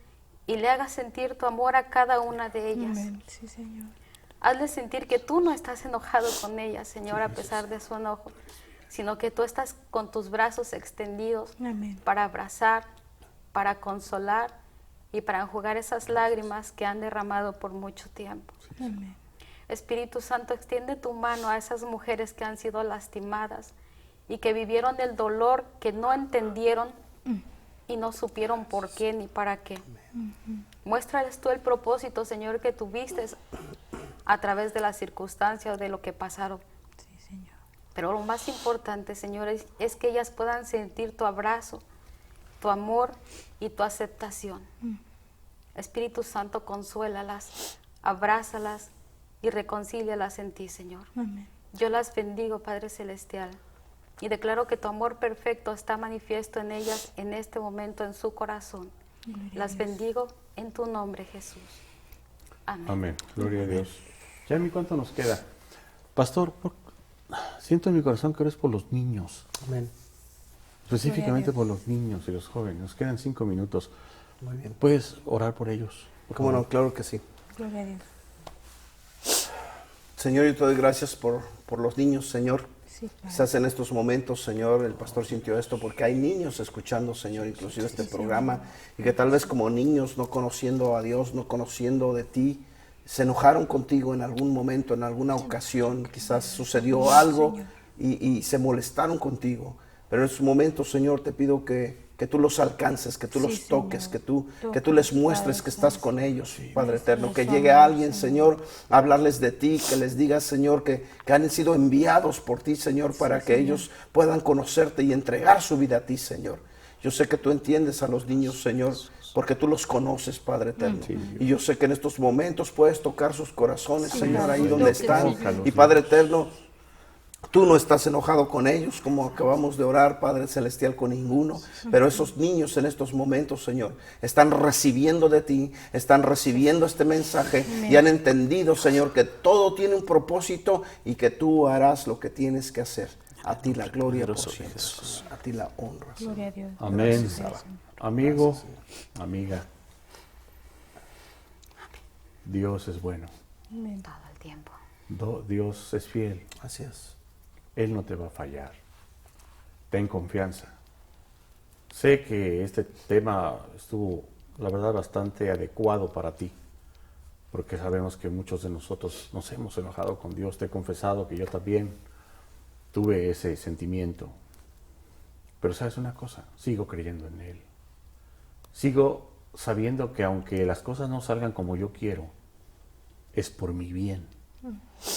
y le hagas sentir tu amor a cada una de ellas. Sí, Señor. Hazle sentir que tú no estás enojado con ellas, Señor, a pesar de su enojo, sino que tú estás con tus brazos extendidos para abrazar, para consolar y para enjugar esas lágrimas que han derramado por mucho tiempo. Amén. Espíritu Santo, extiende tu mano a esas mujeres que han sido lastimadas y que vivieron el dolor, que no entendieron y no supieron por qué ni para qué. Muéstrales tú el propósito, Señor, que tuviste a través de las circunstancias o de lo que pasaron. Sí, Señor. Pero lo más importante, Señor, es que ellas puedan sentir tu abrazo, tu amor y tu aceptación. Espíritu Santo, consuélalas, abrázalas y reconcílialas en ti, Señor. Amén. Yo las bendigo, Padre Celestial, y declaro que tu amor perfecto está manifiesto en ellas en este momento, en su corazón. Las bendigo en tu nombre, Jesús. Amén. Amén. Gloria a Dios. Yami, ¿cuánto nos queda? Pastor, siento en mi corazón que eres por los niños. Amén. Específicamente por los niños y los jóvenes. Nos quedan 5 minutos. Muy bien. ¿Puedes orar por ellos? ¿Cómo no? Claro que sí. Gloria a Dios. Señor, yo te doy gracias por los niños, Señor. Sí, Padre. Quizás en estos momentos, Señor, el pastor sintió esto porque hay niños escuchando, Señor, inclusive este programa, y que tal vez como niños, no conociendo a Dios, no conociendo de ti, se enojaron contigo en algún momento, en alguna ocasión, quizás sucedió algo y se molestaron contigo. Pero en estos momentos, Señor, te pido que tú los alcances, que tú los toques, que tú les muestres que estás con ellos, Padre eterno. Que llegue alguien, Señor, a hablarles de ti, que les digas, Señor, que han sido enviados por ti, Señor, para que ellos puedan conocerte y entregar su vida a ti, Señor. Yo sé que tú entiendes a los niños, Señor, porque tú los conoces, Padre eterno. Y yo sé que en estos momentos puedes tocar sus corazones, Señor, ahí donde están. Y Padre eterno, tú no estás enojado con ellos, como acabamos de orar, Padre Celestial, con ninguno. Pero esos niños en estos momentos, Señor, están recibiendo de ti, están recibiendo este mensaje y han entendido, Señor, que todo tiene un propósito y que tú harás lo que tienes que hacer. A ti la gloria por siempre, a ti la honra. Gloria a Dios. Amén. Amigo, amiga, Dios es bueno. Amén. Todo el tiempo. Dios es fiel. Así es. Él no te va a fallar. Ten confianza. Sé que este tema estuvo, la verdad, bastante adecuado para ti, porque sabemos que muchos de nosotros nos hemos enojado con Dios. Te he confesado que yo también tuve ese sentimiento. Pero ¿sabes una cosa? Sigo creyendo en Él. Sigo sabiendo que aunque las cosas no salgan como yo quiero, es por mi bien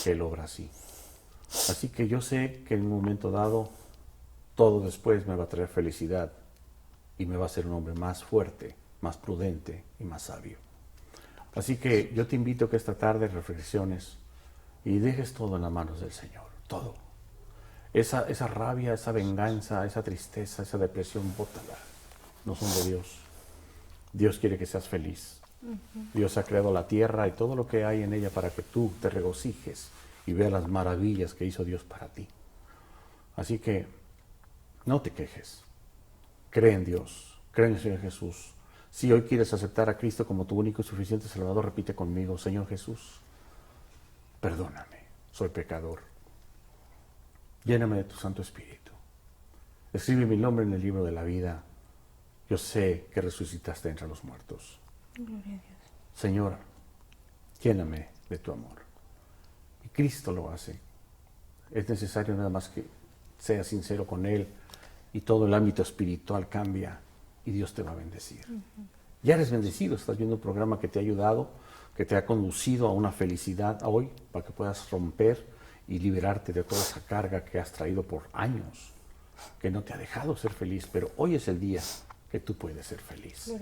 que Él obra así. Así que yo sé que en un momento dado, todo después me va a traer felicidad y me va a hacer un hombre más fuerte, más prudente y más sabio. Así que yo te invito a que esta tarde reflexiones y dejes todo en las manos del Señor, todo. Esa rabia, esa venganza, esa tristeza, esa depresión, bótala. No son de Dios. Dios quiere que seas feliz. Dios ha creado la tierra y todo lo que hay en ella para que tú te regocijes y veas las maravillas que hizo Dios para ti. Así que no te quejes. Cree en Dios, cree en el Señor Jesús. Si hoy quieres aceptar a Cristo como tu único y suficiente Salvador, repite conmigo: Señor Jesús, perdóname, soy pecador. Lléname de tu Santo Espíritu. Escribe mi nombre en el libro de la vida. Yo sé que resucitaste entre los muertos. Gloria a Dios. Señor, lléname de tu amor. Y Cristo lo hace. Es necesario nada más que seas sincero con Él y todo el ámbito espiritual cambia y Dios te va a bendecir. ya eres bendecido, estás viendo un programa que te ha ayudado, que te ha conducido a una felicidad hoy, para que puedas romper y liberarte de toda esa carga que has traído por años, que no te ha dejado ser feliz, pero hoy es el día que tú puedes ser feliz.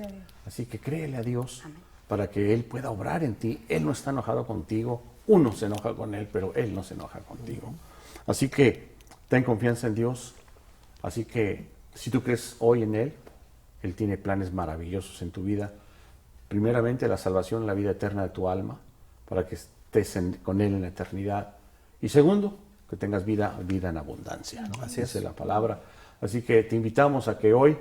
Así que créele a Dios. Amén. Para que Él pueda obrar en ti. Él no está enojado contigo, uno se enoja con Él, pero Él no se enoja contigo. Así que ten confianza en Dios. Así que si tú crees hoy en Él, Él tiene planes maravillosos en tu vida. Primeramente la salvación, la vida eterna de tu alma, para que estés con Él en la eternidad. Y segundo, que tengas vida en abundancia, ¿no? Así es la palabra. Así que te invitamos a que hoy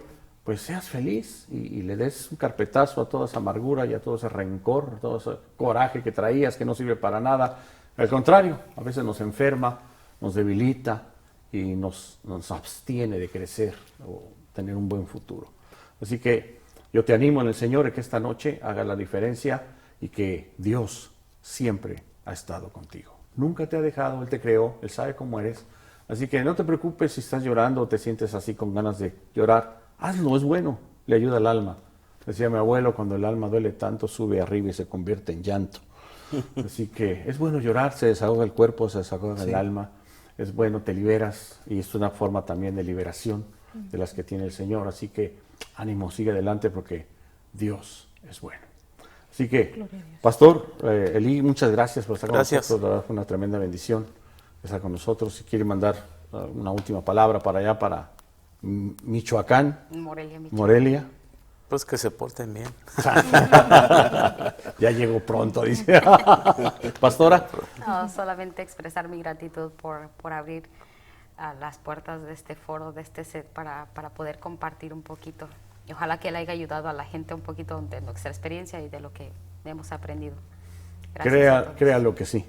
pues seas feliz y le des un carpetazo a toda esa amargura y a todo ese rencor, a todo ese coraje que traías que no sirve para nada. Al contrario, a veces nos enferma, nos debilita y nos abstiene de crecer o tener un buen futuro. Así que yo te animo en el Señor a que esta noche haga la diferencia y que Dios siempre ha estado contigo. Nunca te ha dejado, Él te creó, Él sabe cómo eres. Así que no te preocupes si estás llorando o te sientes así con ganas de llorar. Hazlo, es bueno, le ayuda al alma. Decía mi abuelo, cuando el alma duele tanto, sube arriba y se convierte en llanto. Así que es bueno llorar, se desahoga el cuerpo, se desahoga el alma. Es bueno, te liberas y es una forma también de liberación de las que tiene el Señor. Así que ánimo, sigue adelante porque Dios es bueno. Así que, Pastor Eli, muchas gracias por estar con nosotros. Fue una tremenda bendición estar con nosotros. Si quiere mandar una última palabra para allá, para Michoacán, Morelia. Pues que se porten bien. Ya llegó pronto, dice. Pastora. No, solamente expresar mi gratitud por abrir las puertas de este foro, de este set, para poder compartir un poquito. Y ojalá que le haya ayudado a la gente un poquito de nuestra experiencia y de lo que hemos aprendido. Créalo que sí.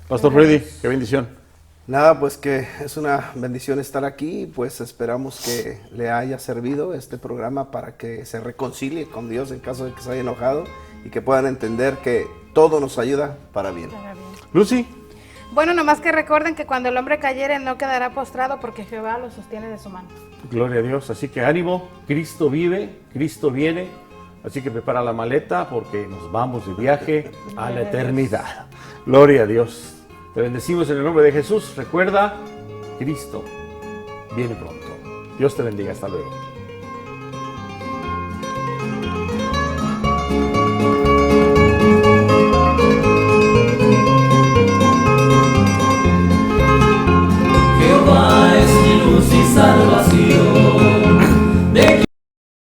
Pastor Freddy, qué bendición. Nada, pues que es una bendición estar aquí, pues esperamos que le haya servido este programa para que se reconcilie con Dios en caso de que se haya enojado y que puedan entender que todo nos ayuda para bien. Lucy. Bueno, nomás que recuerden que cuando el hombre cayere no quedará postrado porque Jehová lo sostiene de su mano. Gloria a Dios, así que ánimo, Cristo vive, Cristo viene, así que prepara la maleta porque nos vamos de viaje a la eternidad. Gloria a Dios. Te bendecimos en el nombre de Jesús. Recuerda, Cristo viene pronto. Dios te bendiga. Hasta luego.